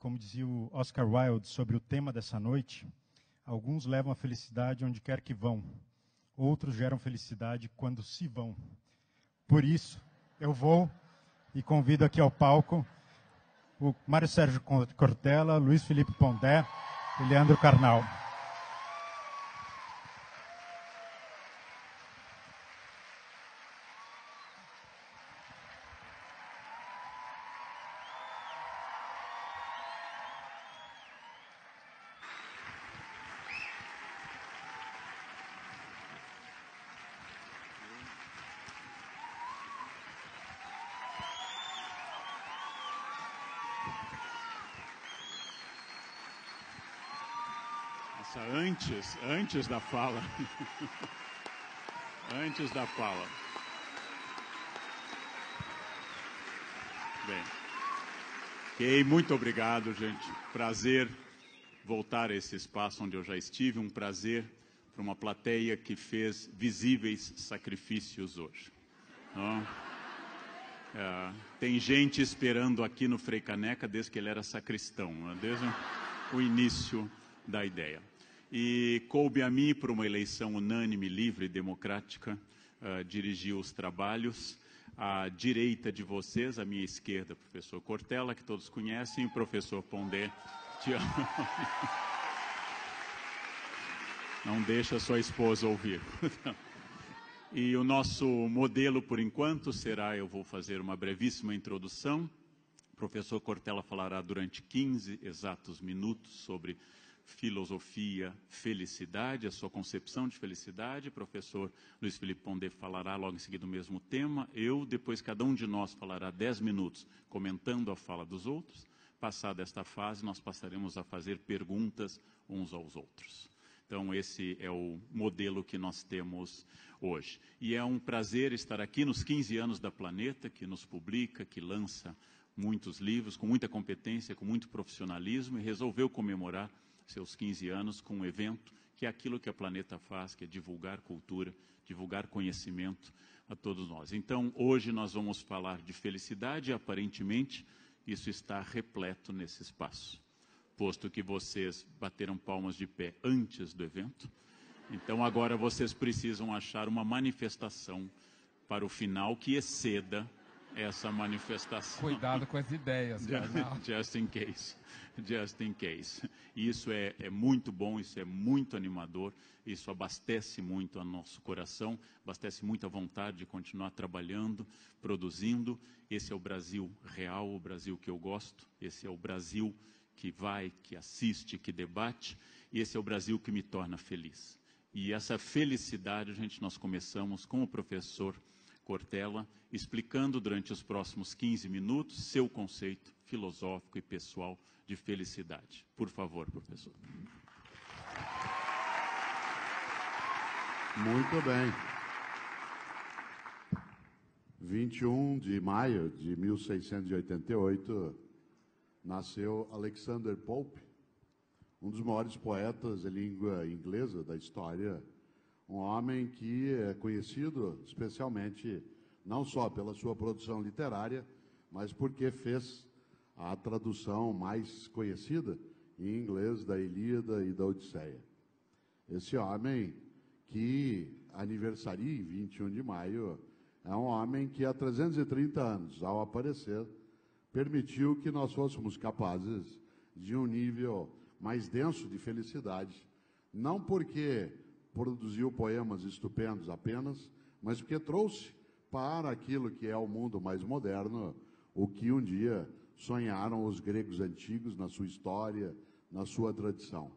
como dizia o Oscar Wilde sobre o tema dessa noite, alguns levam a felicidade onde quer que vão, outros geram felicidade quando se vão. Por isso, eu vou e convido aqui ao palco o Mário Sérgio Cortella, Luiz Felipe Pondé e Leandro Carnal. Antes da fala. Antes da fala. Bem. Ok, muito obrigado, gente. Prazer voltar a esse espaço onde eu já estive. Um prazer para uma plateia que fez visíveis sacrifícios hoje. Tem gente esperando aqui no Frei Caneca desde que ele era sacristão, desde o início da ideia. E coube a mim, por uma eleição unânime, livre e democrática, dirigir os trabalhos. À direita de vocês, à minha esquerda, o professor Cortella, que todos conhecem, e o professor Pondé. Não deixa sua esposa ouvir. E o nosso modelo, por enquanto, será, eu vou fazer uma brevíssima introdução. O professor Cortella falará durante 15 exatos minutos sobre filosofia, felicidade, a sua concepção de felicidade. O professor Luiz Felipe Pondé falará logo em seguida o mesmo tema. Depois cada um de nós falará 10 minutos comentando a fala dos outros. Passada esta fase, nós passaremos a fazer perguntas uns aos outros. Então, esse é o modelo que nós temos hoje. E é um prazer estar aqui nos 15 anos da Planeta, que nos publica, que lança muitos livros, com muita competência, com muito profissionalismo, e resolveu comemorar seus 15 anos com um evento que é aquilo que a Planeta faz, que é divulgar cultura, divulgar conhecimento a todos nós. Então, hoje nós vamos falar de felicidade e, aparentemente, isso está repleto nesse espaço. Posto que vocês bateram palmas de pé antes do evento, então agora vocês precisam achar uma manifestação para o final que exceda essa manifestação. Cuidado com as ideias, Carnal. Just in case. Just in case. Isso é muito bom, isso é muito animador, isso abastece muito o nosso coração, abastece muito a vontade de continuar trabalhando, produzindo. Esse é o Brasil real, o Brasil que eu gosto, esse é o Brasil que vai, que assiste, que debate, e esse é o Brasil que me torna feliz. E essa felicidade, nós começamos com o professor Cortella, explicando durante os próximos 15 minutos seu conceito filosófico e pessoal de felicidade. Por favor, professor. Muito bem. 21 de maio de 1688, nasceu Alexander Pope, um dos maiores poetas de língua inglesa da história, um homem que é conhecido especialmente não só pela sua produção literária, mas porque fez a tradução mais conhecida em inglês da Ilíada e da Odisseia. Esse homem que aniversaria em 21 de maio é um homem que há 330 anos, ao aparecer, permitiu que nós fôssemos capazes de um nível mais denso de felicidade, não porque produziu poemas estupendos apenas, mas porque trouxe para aquilo que é o mundo mais moderno o que um dia sonharam os gregos antigos na sua história, na sua tradição.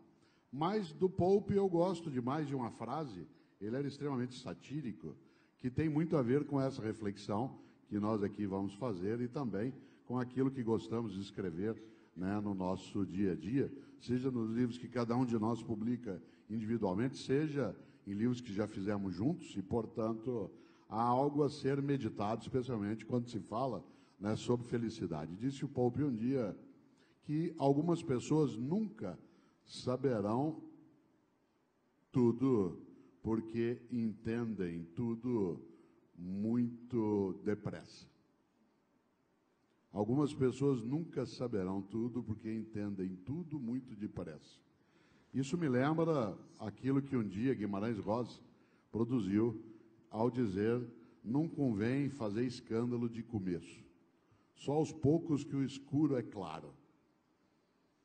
Mas do Pope eu gosto demais de uma frase, ele era extremamente satírico, que tem muito a ver com essa reflexão que nós aqui vamos fazer e também com aquilo que gostamos de escrever, né, no nosso dia a dia, seja nos livros que cada um de nós publica individualmente, seja em livros que já fizemos juntos e, portanto, há algo a ser meditado, especialmente quando se fala, né, sobre felicidade. Disse o Pope um dia que algumas pessoas nunca saberão tudo porque entendem tudo muito depressa. Algumas pessoas nunca saberão tudo porque entendem tudo muito depressa. Isso me lembra aquilo que um dia Guimarães Rosa produziu ao dizer: não convém fazer escândalo de começo, só aos poucos que o escuro é claro.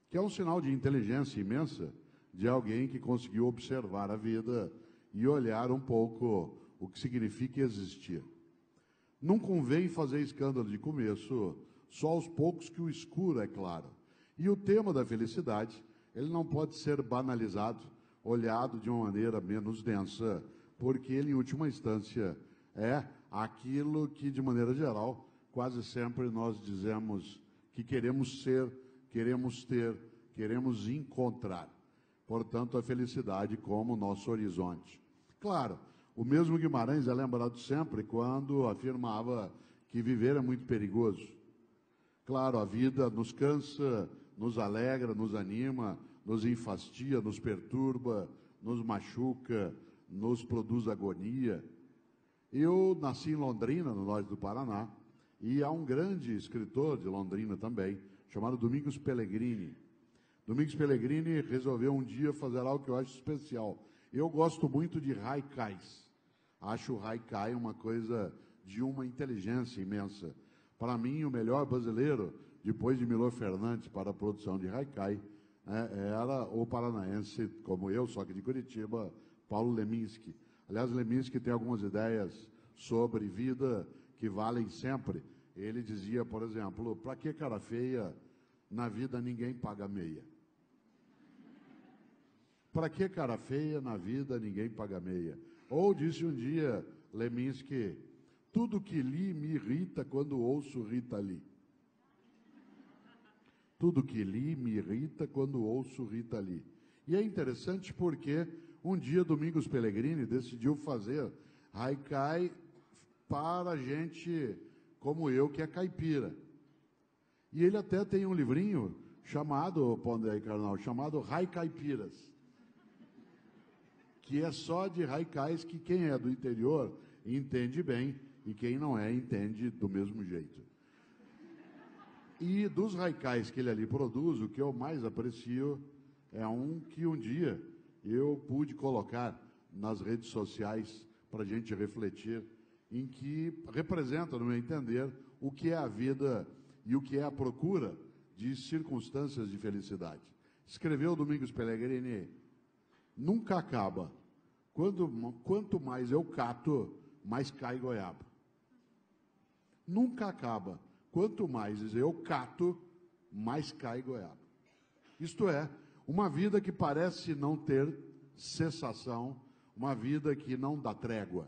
Que é um sinal de inteligência imensa de alguém que conseguiu observar a vida e olhar um pouco o que significa existir. Não convém fazer escândalo de começo, só aos poucos que o escuro é claro. E o tema da felicidade, ele não pode ser banalizado, olhado de uma maneira menos densa, porque ele, em última instância, é aquilo que, de maneira geral, quase sempre nós dizemos que queremos ser, queremos ter, queremos encontrar. Portanto, a felicidade como nosso horizonte. Claro, o mesmo Guimarães é lembrado sempre quando afirmava que viver é muito perigoso. Claro, a vida nos cansa, nos alegra, nos anima, nos enfastia, nos perturba, nos machuca, nos produz agonia. Eu nasci em Londrina, no norte do Paraná, e há um grande escritor de Londrina também, chamado Domingos Pellegrini. Domingos Pellegrini resolveu um dia fazer algo que eu acho especial. Eu gosto muito de haikais. Acho o haikai uma coisa de uma inteligência imensa. Para mim, o melhor brasileiro, depois de Milor Fernandes para a produção de haikai, era o paranaense, como eu, só que de Curitiba, Paulo Leminski. Aliás, Leminski tem algumas ideias sobre vida que valem sempre. Ele dizia, por exemplo, para que cara feia, na vida ninguém paga meia. Para que cara feia, na vida ninguém paga meia. Ou disse um dia Leminski: tudo que li me irrita quando ouço Rita Lee. Tudo que li me irrita quando ouço Rita Lee. E é interessante porque um dia Domingos Pellegrini decidiu fazer haikai para gente como eu, que é caipira. E ele até tem um livrinho chamado, Pondé Carnal, chamado Haikaipiras, que é só de haikais que quem é do interior entende bem e quem não é entende do mesmo jeito. E dos haikais que ele ali produz, o que eu mais aprecio é um que um dia eu pude colocar nas redes sociais para a gente refletir, em que representa, no meu entender, o que é a vida e o que é a procura de circunstâncias de felicidade. Escreveu Domingos Pellegrini: nunca acaba. Quanto mais eu cato, mais cai goiaba. Nunca acaba. Quanto mais eu cato, mais cai goiaba. Isto é, uma vida que parece não ter cessação, uma vida que não dá trégua.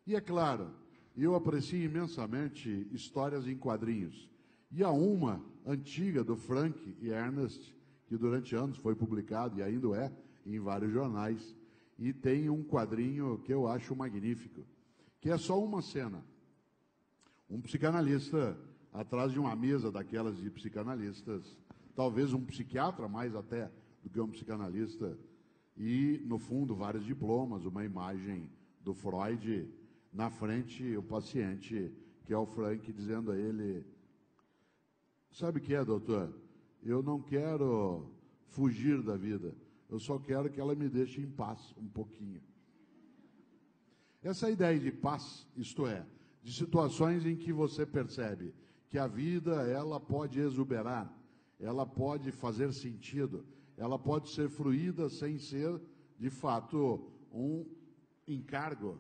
E é claro, eu aprecio imensamente histórias em quadrinhos. E há uma antiga do Frank e Ernest, que durante anos foi publicado e ainda é em vários jornais, e tem um quadrinho que eu acho magnífico, que é só uma cena. Um psicanalista atrás de uma mesa daquelas de psicanalistas, talvez um psiquiatra mais até do que um psicanalista, e no fundo vários diplomas, uma imagem do Freud, na frente o paciente, que é o Frank, dizendo a ele: sabe o que é, doutor? Eu não quero fugir da vida, eu só quero que ela me deixe em paz um pouquinho. Essa ideia de paz, isto é, de situações em que você percebe que a vida, ela pode exuberar, ela pode fazer sentido, ela pode ser fruída sem ser, de fato, um encargo.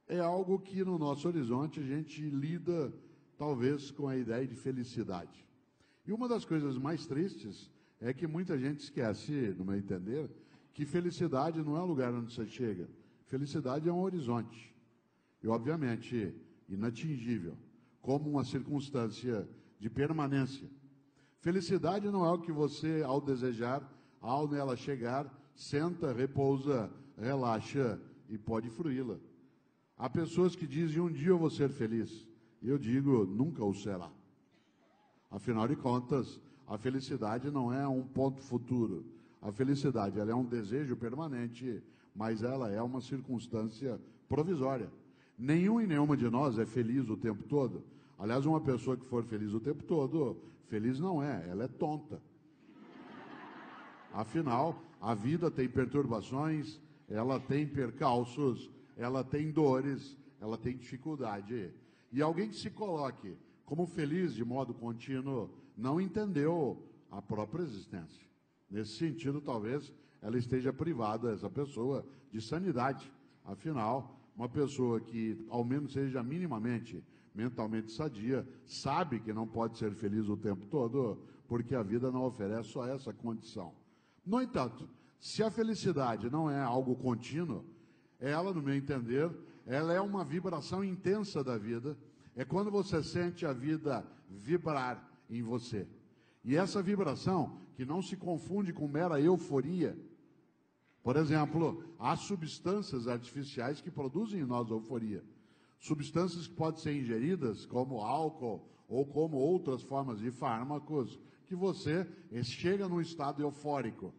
É algo que no nosso horizonte a gente lida, talvez, com a ideia de felicidade. E uma das coisas mais tristes é que muita gente esquece, no meu entender, que felicidade não é um lugar onde você chega. Felicidade é um horizonte. E, obviamente, inatingível, como uma circunstância de permanência. Felicidade não é o que você, ao desejar, ao nela chegar, senta, repousa, relaxa e pode fruí-la. Há pessoas que dizem: um dia eu vou ser feliz. E eu digo: nunca o será. Afinal de contas, a felicidade não é um ponto futuro. A felicidade, ela é um desejo permanente, mas ela é uma circunstância provisória. Nenhum e nenhuma de nós é feliz o tempo todo. Aliás, uma pessoa que for feliz o tempo todo, feliz não é, ela é tonta. Afinal, a vida tem perturbações, ela tem percalços, ela tem dores, ela tem dificuldade. E alguém que se coloque como feliz de modo contínuo não entendeu a própria existência. Nesse sentido, talvez ela esteja privada, essa pessoa, de sanidade. Afinal, uma pessoa que ao menos seja minimamente mentalmente sadia, sabe que não pode ser feliz o tempo todo, porque a vida não oferece só essa condição. No entanto, se a felicidade não é algo contínuo, ela, no meu entender, ela é uma vibração intensa da vida. É quando você sente a vida vibrar em você. E essa vibração, que não se confunde com mera euforia. Por exemplo, há substâncias artificiais que produzem em nós euforia. Substâncias que podem ser ingeridas, como álcool ou como outras formas de fármacos, que você chega num estado eufórico.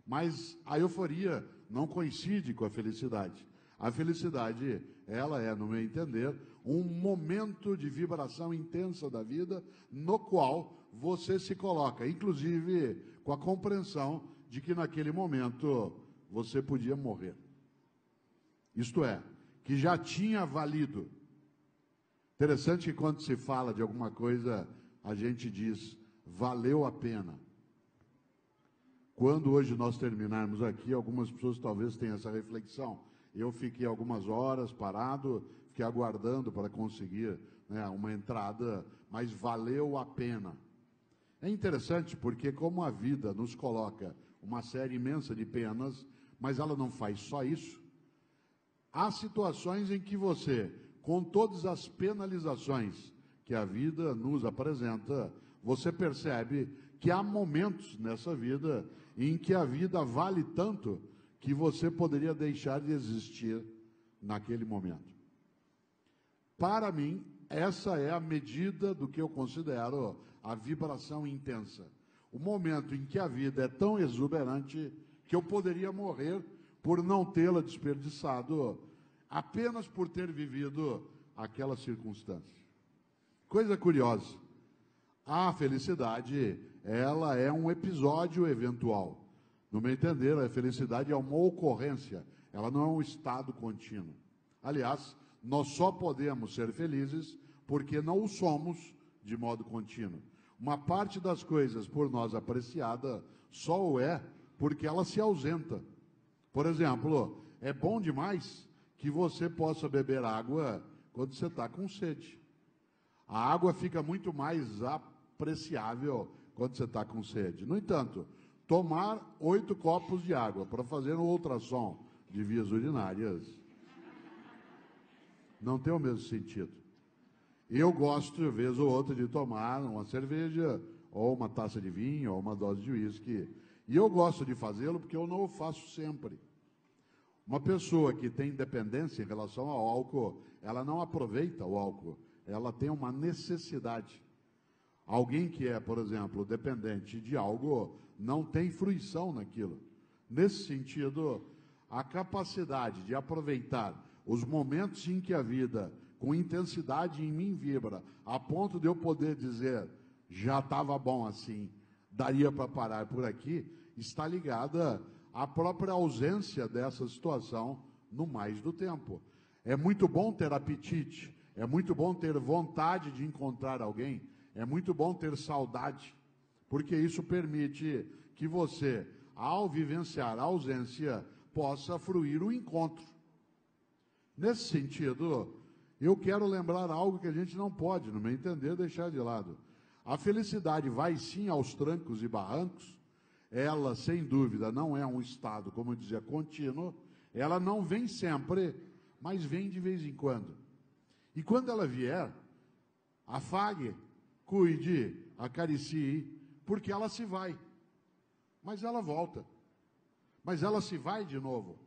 Mas a euforia não coincide com a felicidade. A felicidade, ela é, no meu entender, um momento de vibração intensa da vida, no qual você se coloca, inclusive com a compreensão de que naquele momento você podia morrer. Isto é, que já tinha valido. Interessante que quando se fala de alguma coisa, a gente diz, valeu a pena. Quando hoje nós terminarmos aqui, algumas pessoas talvez tenham essa reflexão. Eu fiquei algumas horas parado, fiquei aguardando para conseguir, né, uma entrada, mas valeu a pena. É interessante porque como a vida nos coloca uma série imensa de penas, mas ela não faz só isso. Há situações em que você, com todas as penalizações que a vida nos apresenta, você percebe que há momentos nessa vida em que a vida vale tanto que você poderia deixar de existir naquele momento. Para mim, essa é a medida do que eu considero a vibração intensa. O momento em que a vida é tão exuberante que eu poderia morrer por não tê-la desperdiçado, apenas por ter vivido aquela circunstância. Coisa curiosa, a felicidade, ela é um episódio eventual. No meu entender, a felicidade é uma ocorrência, ela não é um estado contínuo. Aliás, nós só podemos ser felizes porque não o somos de modo contínuo. Uma parte das coisas por nós apreciada só o é porque ela se ausenta. Por exemplo, é bom demais que você possa beber água quando você está com sede. A água fica muito mais apreciável quando você está com sede. No entanto, tomar 8 copos de água para fazer um ultrassom de vias urinárias não tem o mesmo sentido. Eu gosto, de vez ou outra, de tomar uma cerveja, ou uma taça de vinho, ou uma dose de uísque. E eu gosto de fazê-lo porque eu não o faço sempre. Uma pessoa que tem dependência em relação ao álcool, ela não aproveita o álcool, ela tem uma necessidade. Alguém que é, por exemplo, dependente de algo, não tem fruição naquilo. Nesse sentido, a capacidade de aproveitar os momentos em que a vida, com intensidade em mim, vibra, a ponto de eu poder dizer, já estava bom assim, daria para parar por aqui, está ligada à própria ausência dessa situação no mais do tempo. É muito bom ter apetite, é muito bom ter vontade de encontrar alguém, é muito bom ter saudade, porque isso permite que você, ao vivenciar a ausência, possa fruir o encontro. Nesse sentido, eu quero lembrar algo que a gente não pode, no meu entender, deixar de lado. A felicidade vai sim aos trancos e barrancos, ela, sem dúvida, não é um estado, como eu dizia, contínuo, ela não vem sempre, mas vem de vez em quando. E quando ela vier, afague, cuide, acaricie, porque ela se vai. Mas ela volta. Mas ela se vai de novo.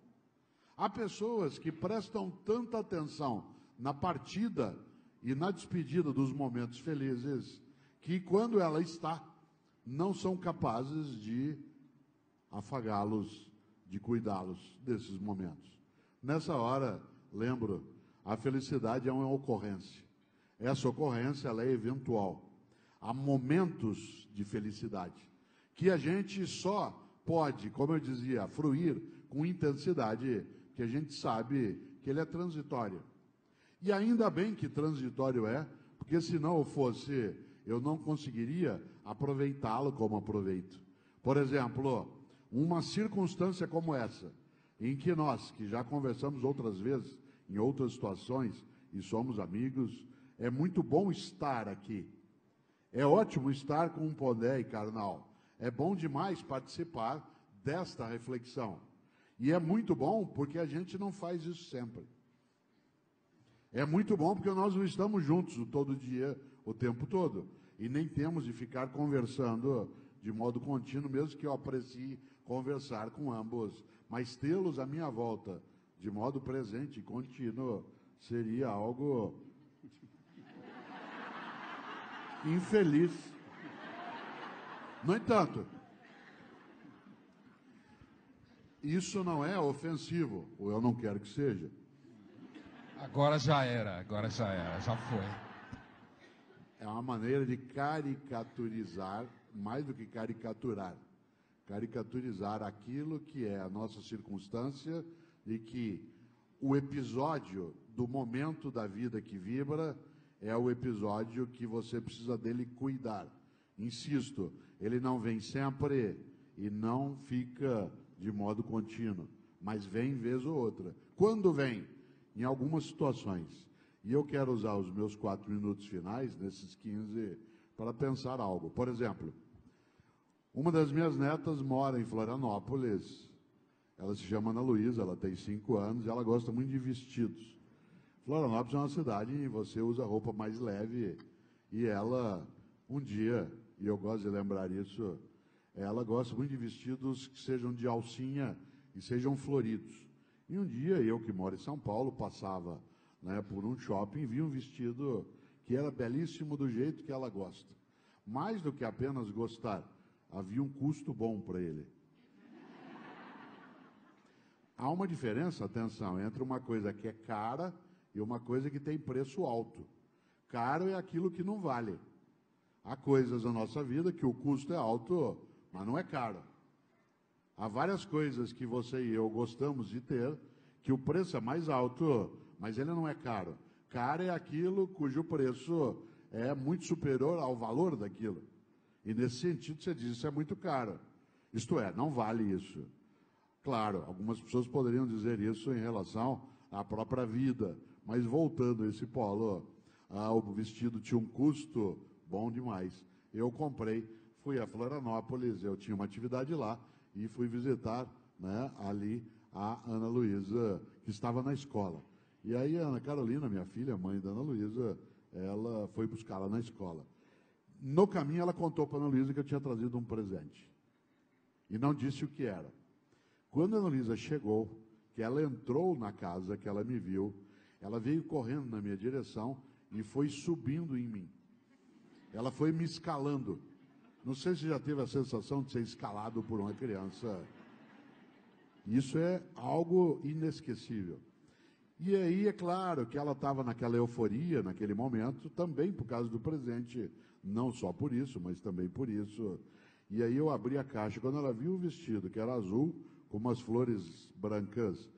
Há pessoas que prestam tanta atenção na partida e na despedida dos momentos felizes, que quando ela está, não são capazes de afagá-los, de cuidá-los desses momentos. Nessa hora, lembro, a felicidade é uma ocorrência. essa ocorrência ela é eventual. Há momentos de felicidade que a gente só pode, como eu dizia, fruir com intensidade, que a gente sabe que ele é transitório. E ainda bem que transitório é, porque se não fosse, eu não conseguiria aproveitá-lo como aproveito. Por exemplo, uma circunstância como essa, em que nós, que já conversamos outras vezes, em outras situações, e somos amigos, é muito bom estar aqui. É ótimo estar com um Pondé e Karnal. É bom demais participar desta reflexão. E é muito bom porque a gente não faz isso sempre. É muito bom porque nós não estamos juntos todo dia, o tempo todo. E nem temos de ficar conversando de modo contínuo, mesmo que eu aprecie conversar com ambos. Mas tê-los à minha volta, de modo presente e contínuo, seria algo infeliz. No entanto, isso não é ofensivo, ou eu não quero que seja. Agora já era, já foi. É uma maneira de caricaturizar, mais do que caricaturar, caricaturizar aquilo que é a nossa circunstância e que o episódio do momento da vida que vibra é o episódio que você precisa dele cuidar. Insisto, ele não vem sempre e não fica de modo contínuo, mas vem vez ou outra. Quando vem? Em algumas situações. E eu quero usar os meus 4 minutos finais, nesses 15, para pensar algo. Por exemplo, uma das minhas netas mora em Florianópolis. Ela se chama Ana Luísa, ela tem 5 anos e ela gosta muito de vestidos. Florianópolis é uma cidade em que você usa roupa mais leve e ela, um dia, e eu gosto de lembrar isso, ela gosta muito de vestidos que sejam de alcinha e sejam floridos. E um dia, eu que moro em São Paulo, passava, né, por um shopping, vi um vestido que era belíssimo do jeito que ela gosta. Mais do que apenas gostar, havia um custo bom para ele. Há uma diferença, atenção, entre uma coisa que é cara e uma coisa que tem preço alto. Caro é aquilo que não vale. Há coisas na nossa vida que o custo é alto, mas não é caro. Há várias coisas que você e eu gostamos de ter, que o preço é mais alto, mas ele não é caro. Caro é aquilo cujo preço é muito superior ao valor daquilo. E nesse sentido você diz, isso é muito caro. Isto é, não vale isso. Claro, algumas pessoas poderiam dizer isso em relação à própria vida, mas voltando a esse polo, o vestido tinha um custo bom demais. Eu comprei, fui a Florianópolis, eu tinha uma atividade lá, e fui visitar, né, ali a Ana Luísa, que estava na escola. E aí a Ana Carolina, minha filha, mãe da Ana Luísa, ela foi buscá-la na escola. No caminho ela contou para a Ana Luísa que eu tinha trazido um presente. E não disse o que era. Quando a Ana Luísa chegou, que ela entrou na casa, que ela me viu, ela veio correndo na minha direção e foi subindo em mim. Ela foi me escalando. Não sei se já teve a sensação de ser escalado por uma criança. Isso é algo inesquecível. E aí, é claro que ela estava naquela euforia, naquele momento, também por causa do presente. Não só por isso, mas também por isso. E aí eu abri a caixa. Quando ela viu o vestido, que era azul, com umas flores brancas,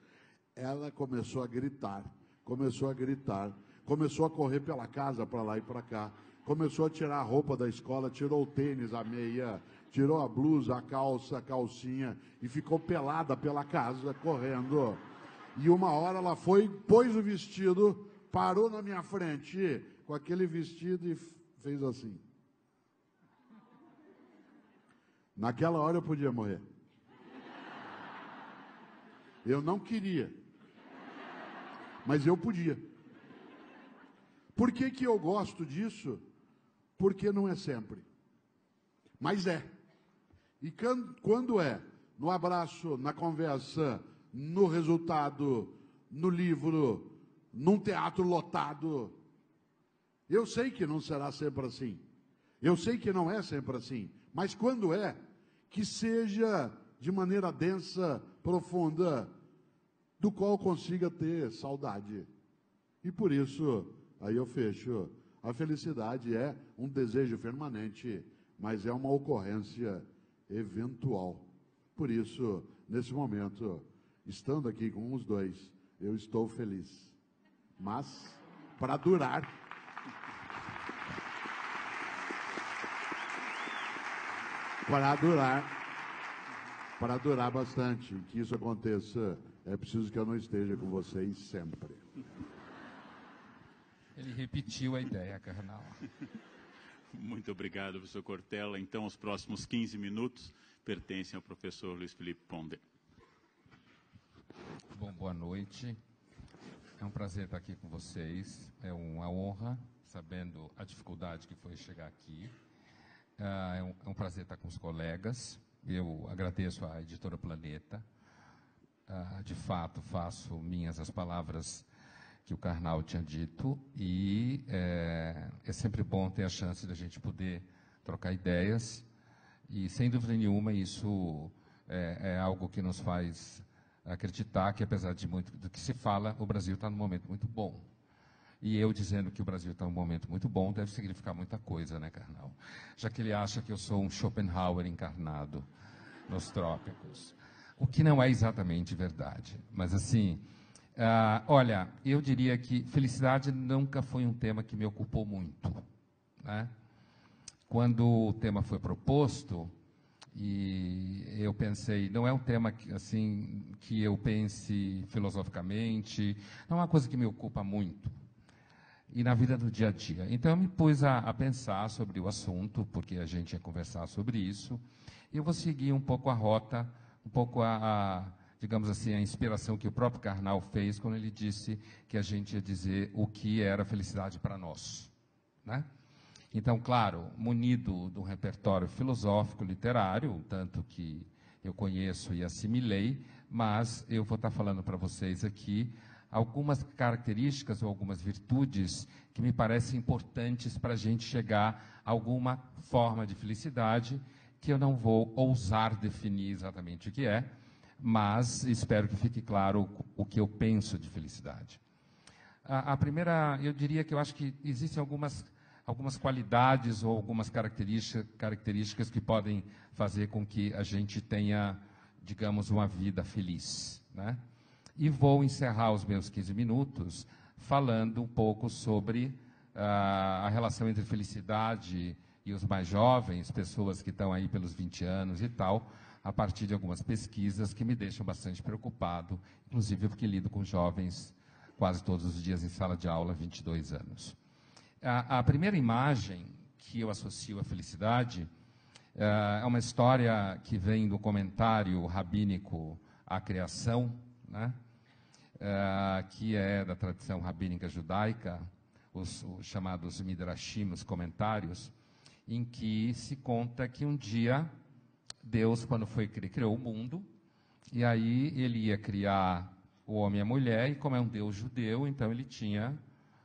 ela começou a gritar, começou a correr pela casa, para lá e para cá. Começou a tirar a roupa da escola, tirou o tênis, a meia, tirou a blusa, a calça, a calcinha e ficou pelada pela casa, correndo. E uma hora ela foi, pôs o vestido, parou na minha frente com aquele vestido e fez assim. Naquela hora eu podia morrer. Eu não queria, mas eu podia. Por que que eu gosto disso? Porque não é sempre. Mas é. E quando é? No abraço, na conversa, no resultado, no livro, num teatro lotado. Eu sei que não será sempre assim. Eu sei que não é sempre assim. Mas quando é, que seja de maneira densa, profunda, do qual consiga ter saudade. E por isso, aí eu fecho A felicidade é um desejo permanente, mas é uma ocorrência eventual. Por isso, nesse momento, estando aqui com os dois, eu estou feliz. Mas, para durar... Para durar bastante, que isso aconteça, é preciso que eu não esteja com vocês sempre. Ele repetiu a ideia, Karnal. Muito obrigado, professor Cortella. Então, os próximos 15 minutos pertencem ao professor Luiz Felipe Ponder. Bom, boa noite. É um prazer estar aqui com vocês. É uma honra, sabendo a dificuldade que foi chegar aqui. É um prazer estar com os colegas. Eu agradeço à Editora Planeta. De fato, faço minhas as palavras que o Karnal tinha dito, e é sempre bom ter a chance de a gente poder trocar ideias, e sem dúvida nenhuma isso é algo que nos faz acreditar que, apesar de muito do que se fala, o Brasil está num momento muito bom. E eu dizendo que o Brasil está num momento muito bom deve significar muita coisa, né, Karnal? Já que ele acha que eu sou um Schopenhauer encarnado nos trópicos, o que não é exatamente verdade, mas assim... olha, eu diria que felicidade nunca foi um tema que me ocupou muito, né? Quando o tema foi proposto, e eu pensei, não é um tema que, assim, que eu pense filosoficamente, não é uma coisa que me ocupa muito, e na vida do dia a dia. Então eu me pus a pensar sobre o assunto, porque a gente ia conversar sobre isso, e eu vou seguir um pouco a rota, um pouco digamos assim, a inspiração que o próprio Karnal fez quando ele disse que a gente ia dizer o que era felicidade para nós, né? Então, claro, munido de um repertório filosófico, literário, tanto que eu conheço e assimilei, mas eu vou estar falando para vocês aqui algumas características ou algumas virtudes que me parecem importantes para a gente chegar a alguma forma de felicidade, que eu não vou ousar definir exatamente o que é, mas espero que fique claro o que eu penso de felicidade. A primeira, eu diria que eu acho que existem algumas qualidades ou algumas características que podem fazer com que a gente tenha, digamos, uma vida feliz, né? E vou encerrar os meus 15 minutos falando um pouco sobre a relação entre felicidade e os mais jovens, pessoas que estão aí pelos 20 anos e tal, a partir de algumas pesquisas que me deixam bastante preocupado, inclusive porque lido com jovens quase todos os dias em sala de aula há 22 anos. A primeira imagem que eu associo à felicidade é uma história que vem do comentário rabínico à criação, né? Que é da tradição rabínica judaica, os chamados midrashim, os comentários, em que se conta que um dia Deus, quando criou o mundo, e aí ele ia criar o homem e a mulher, e como é um Deus judeu, então ele tinha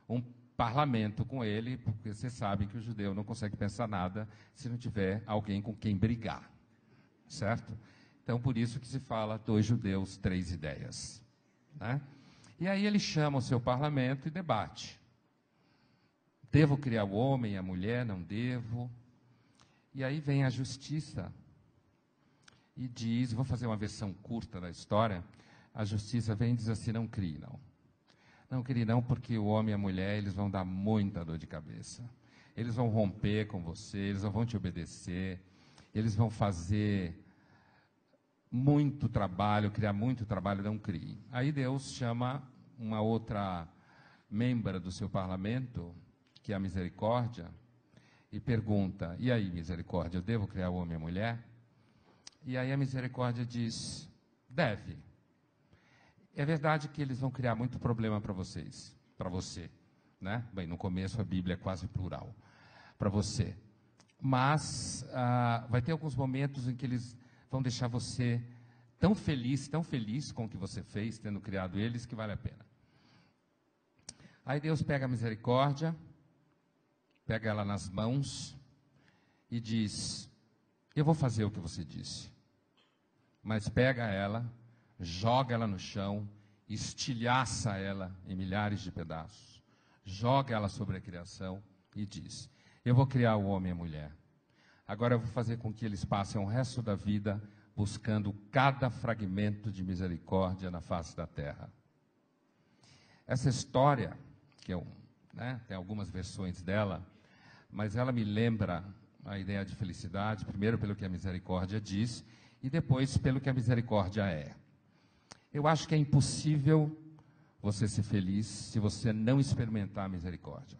um parlamento com ele, porque vocês sabem que o judeu não consegue pensar nada se não tiver alguém com quem brigar, certo? Então, por isso que se fala 2 judeus, 3 ideias, né? E aí ele chama o seu parlamento e debate. Devo criar o homem e a mulher? Não devo? E aí vem a justiça e diz, vou fazer uma versão curta da história, a justiça vem e diz assim, não crie não. Não crie não, porque o homem e a mulher, eles vão dar muita dor de cabeça. Eles vão romper com você, eles não vão te obedecer, eles vão fazer muito trabalho, criar muito trabalho, não crie. Aí Deus chama uma outra membra do seu parlamento, que é a Misericórdia, e pergunta, e aí, Misericórdia, eu devo criar o homem e a mulher? E aí a Misericórdia diz, deve. É verdade que eles vão criar muito problema para vocês, para você, né? Bem, no começo a Bíblia é quase plural, para você. Mas vai ter alguns momentos em que eles vão deixar você tão feliz com o que você fez, tendo criado eles, que vale a pena. Aí Deus pega a Misericórdia, pega ela nas mãos e diz, eu vou fazer o que você disse. Mas pega ela, joga ela no chão, estilhaça ela em milhares de pedaços, joga ela sobre a criação e diz: eu vou criar o homem e a mulher. Agora eu vou fazer com que eles passem o resto da vida buscando cada fragmento de misericórdia na face da terra. Essa história, que tem algumas versões dela, mas ela me lembra a ideia de felicidade, primeiro pelo que a misericórdia diz, e depois pelo que a misericórdia é. Eu acho que é impossível você ser feliz se você não experimentar a misericórdia.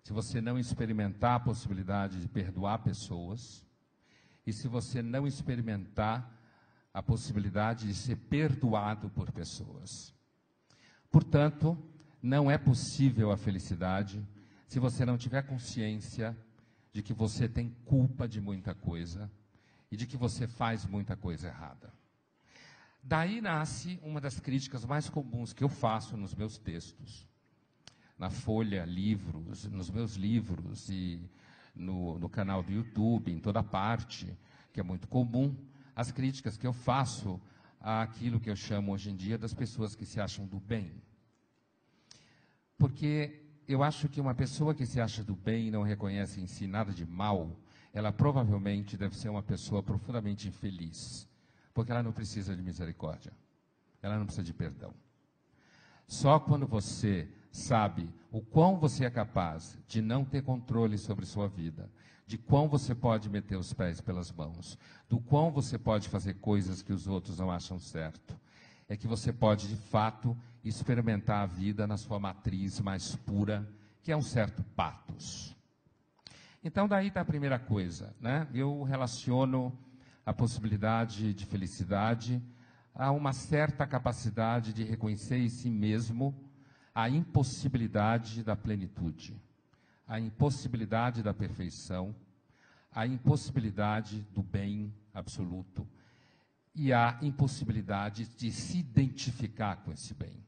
Se você não experimentar a possibilidade de perdoar pessoas, e se você não experimentar a possibilidade de ser perdoado por pessoas. Portanto, não é possível a felicidade se você não tiver consciência de que você tem culpa de muita coisa e de que você faz muita coisa errada. Daí nasce uma das críticas mais comuns que eu faço nos meus textos, na Folha, livros, nos meus livros e no canal do YouTube, em toda parte, que é muito comum, as críticas que eu faço àquilo que eu chamo hoje em dia das pessoas que se acham do bem. Porque eu acho que uma pessoa que se acha do bem e não reconhece em si nada de mal, ela provavelmente deve ser uma pessoa profundamente infeliz, porque ela não precisa de misericórdia, ela não precisa de perdão. Só quando você sabe o quão você é capaz de não ter controle sobre sua vida, de quão você pode meter os pés pelas mãos, do quão você pode fazer coisas que os outros não acham certo, é que você pode, de fato, experimentar a vida na sua matriz mais pura, que é um certo patos. Então, daí está a primeira coisa, né? Eu relaciono a possibilidade de felicidade a uma certa capacidade de reconhecer em si mesmo a impossibilidade da plenitude, a impossibilidade da perfeição, a impossibilidade do bem absoluto e a impossibilidade de se identificar com esse bem.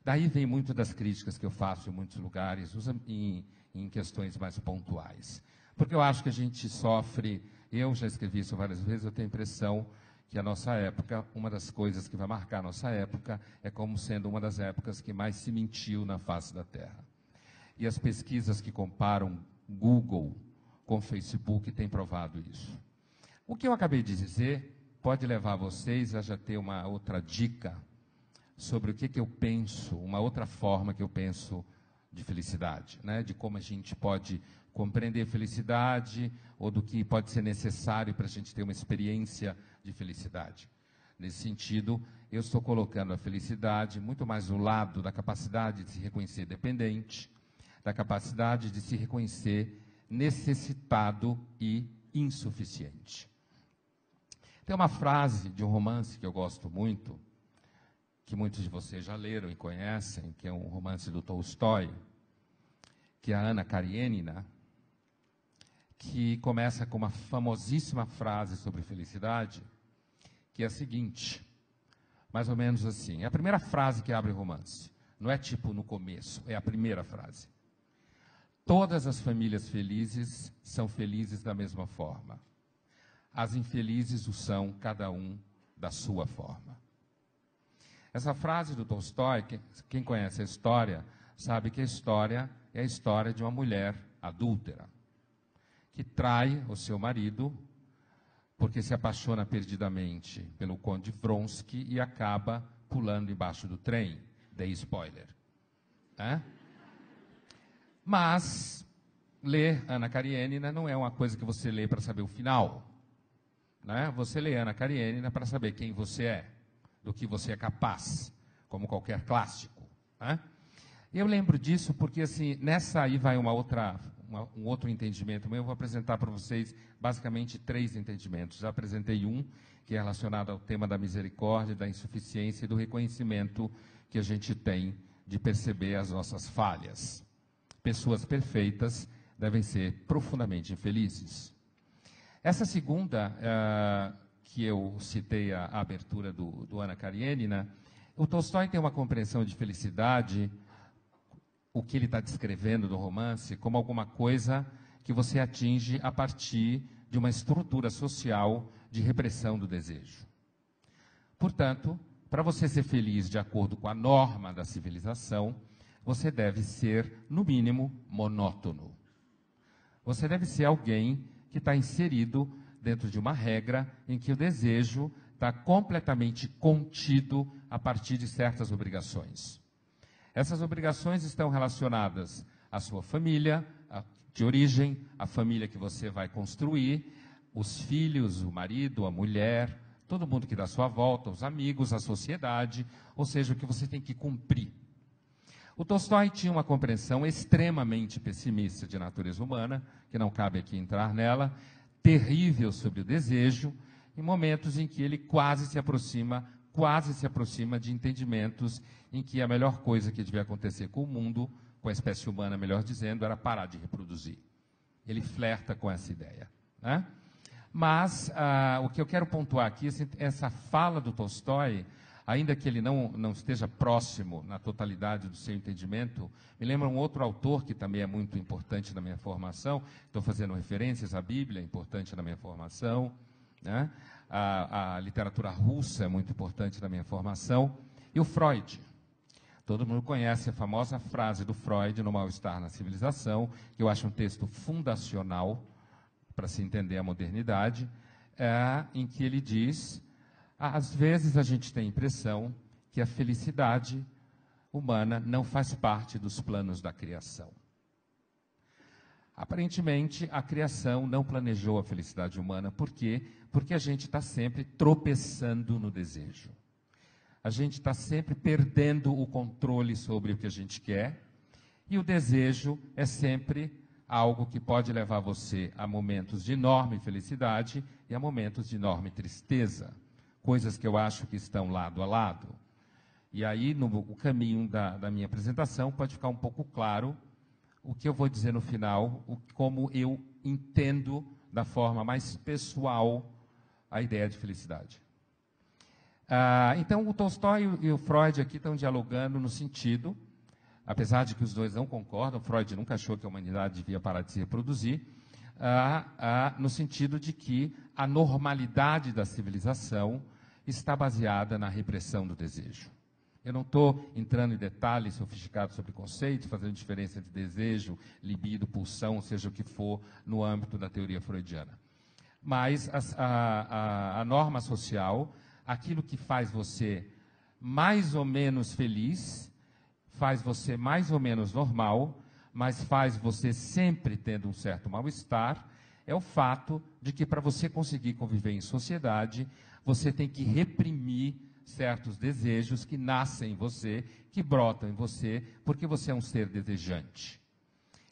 Daí vem muito das críticas que eu faço em muitos lugares, em questões mais pontuais. Porque eu acho que a gente sofre, eu já escrevi isso várias vezes, eu tenho a impressão que a nossa época, uma das coisas que vai marcar a nossa época, é como sendo uma das épocas que mais se mentiu na face da Terra. E as pesquisas que comparam Google com Facebook têm provado isso. O que eu acabei de dizer pode levar vocês a já ter uma outra dica sobre o que eu penso, uma outra forma que eu penso de felicidade, né? De como a gente pode compreender felicidade ou do que pode ser necessário para a gente ter uma experiência de felicidade. Nesse sentido, eu estou colocando a felicidade muito mais no lado da capacidade de se reconhecer dependente, da capacidade de se reconhecer necessitado e insuficiente. Tem uma frase de um romance que eu gosto muito, que muitos de vocês já leram e conhecem, que é um romance do Tolstói, que é a Ana Karenina, que começa com uma famosíssima frase sobre felicidade, que é a seguinte, mais ou menos assim, é a primeira frase que abre o romance, não é tipo no começo, é a primeira frase. Todas as famílias felizes são felizes da mesma forma. As infelizes o são, cada um da sua forma. Essa frase do Tolstói, quem conhece a história, sabe que a história é a história de uma mulher adúltera, que trai o seu marido porque se apaixona perdidamente pelo conde Vronsky e acaba pulando embaixo do trem. Dei spoiler. Mas ler Ana Karenina não é uma coisa que você lê para saber o final. Né? Você lê Ana Karenina para saber quem você é, do que você é capaz, como qualquer clássico. Né? Eu lembro disso porque, assim, nessa aí vai um outro entendimento meu. Eu vou apresentar para vocês, basicamente, 3 entendimentos. Já apresentei um, que é relacionado ao tema da misericórdia, da insuficiência e do reconhecimento que a gente tem de perceber as nossas falhas. Pessoas perfeitas devem ser profundamente infelizes. Essa segunda, que eu citei a abertura do Ana Karenina, o Tolstói tem uma compreensão de felicidade, o que ele está descrevendo do romance, como alguma coisa que você atinge a partir de uma estrutura social de repressão do desejo. Portanto, para você ser feliz de acordo com a norma da civilização, você deve ser, no mínimo, monótono. Você deve ser alguém que está inserido dentro de uma regra em que o desejo está completamente contido a partir de certas obrigações. Essas obrigações estão relacionadas à sua família, de origem, a família que você vai construir, os filhos, o marido, a mulher, todo mundo que dá à sua volta, os amigos, a sociedade, ou seja, o que você tem que cumprir. O Tolstói tinha uma compreensão extremamente pessimista de natureza humana, que não cabe aqui entrar nela, terrível sobre o desejo, em momentos em que ele quase se aproxima de entendimentos em que a melhor coisa que devia acontecer com o mundo, com a espécie humana, melhor dizendo, era parar de reproduzir. Ele flerta com essa ideia, né? Mas o que eu quero pontuar aqui, essa fala do Tolstói, ainda que ele não esteja próximo na totalidade do seu entendimento, me lembra um outro autor que também é muito importante na minha formação, estou fazendo referências à Bíblia, é importante na minha formação, né? A literatura russa é muito importante na minha formação, e o Freud. Todo mundo conhece a famosa frase do Freud no Mal-Estar na Civilização, que eu acho um texto fundacional para se entender a modernidade, em que ele diz: às vezes a gente tem a impressão que a felicidade humana não faz parte dos planos da criação. Aparentemente, a criação não planejou a felicidade humana. Por quê? Porque a gente está sempre tropeçando no desejo. A gente está sempre perdendo o controle sobre o que a gente quer, e o desejo é sempre algo que pode levar você a momentos de enorme felicidade e a momentos de enorme tristeza. Coisas que eu acho que estão lado a lado. E aí, no caminho da minha apresentação, pode ficar um pouco claro o que eu vou dizer no final, como eu entendo da forma mais pessoal a ideia de felicidade. Então, o Tolstói e o Freud aqui estão dialogando no sentido, apesar de que os dois não concordam, Freud nunca achou que a humanidade devia parar de se reproduzir, no sentido de que a normalidade da civilização está baseada na repressão do desejo. Eu não estou entrando em detalhes sofisticados sobre conceitos, fazendo diferença entre desejo, libido, pulsão, seja o que for, no âmbito da teoria freudiana. Mas a norma social, aquilo que faz você mais ou menos feliz, faz você mais ou menos normal, mas faz você sempre tendo um certo mal-estar, é o fato de que para você conseguir conviver em sociedade, você tem que reprimir certos desejos que nascem em você, que brotam em você, porque você é um ser desejante.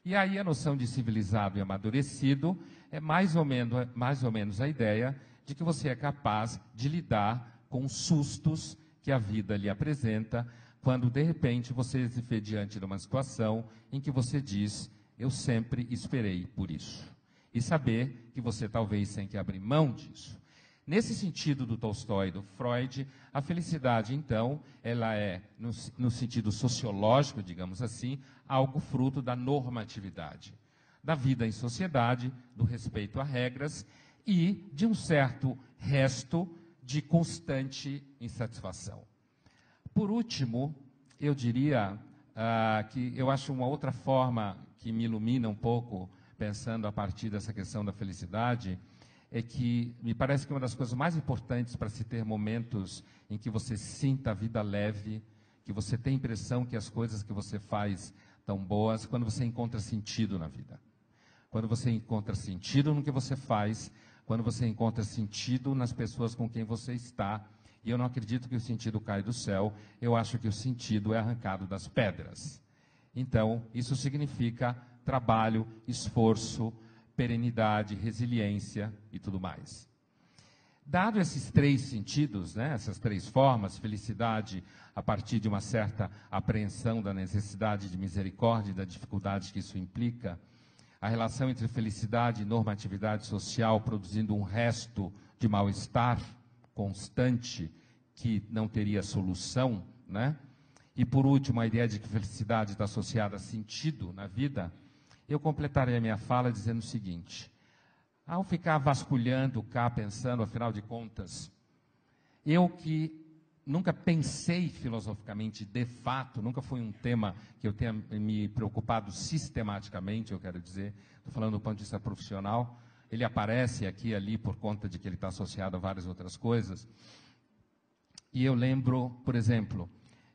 E aí a noção de civilizado e amadurecido é mais ou menos a ideia de que você é capaz de lidar com os sustos que a vida lhe apresenta, quando de repente você se vê diante de uma situação em que você diz: eu sempre esperei por isso. E saber que você talvez tenha que abrir mão disso. Nesse sentido do Tolstói e do Freud, a felicidade, então, ela é, no sentido sociológico, digamos assim, algo fruto da normatividade, da vida em sociedade, do respeito a regras e de um certo resto de constante insatisfação. Por último, eu diria que eu acho uma outra forma que me ilumina um pouco, pensando a partir dessa questão da felicidade, é que me parece que uma das coisas mais importantes para se ter momentos em que você sinta a vida leve, que você tem a impressão que as coisas que você faz estão boas, quando você encontra sentido na vida. Quando você encontra sentido no que você faz, quando você encontra sentido nas pessoas com quem você está. E eu não acredito que o sentido cai do céu, eu acho que o sentido é arrancado das pedras. Então, isso significa trabalho, esforço, perenidade, resiliência e tudo mais. Dado esses três sentidos, né, essas três formas, felicidade a partir de uma certa apreensão da necessidade de misericórdia e da dificuldade que isso implica, a relação entre felicidade e normatividade social produzindo um resto de mal-estar constante que não teria solução, né? E por último, a ideia de que felicidade está associada a sentido na vida, eu completarei a minha fala dizendo o seguinte: ao ficar vasculhando cá, pensando, afinal de contas, eu que nunca pensei filosoficamente, de fato, nunca foi um tema que eu tenha me preocupado sistematicamente, eu quero dizer, estou falando do ponto de vista profissional. Ele aparece aqui e ali por conta de que ele está associado a várias outras coisas. E eu lembro, por exemplo,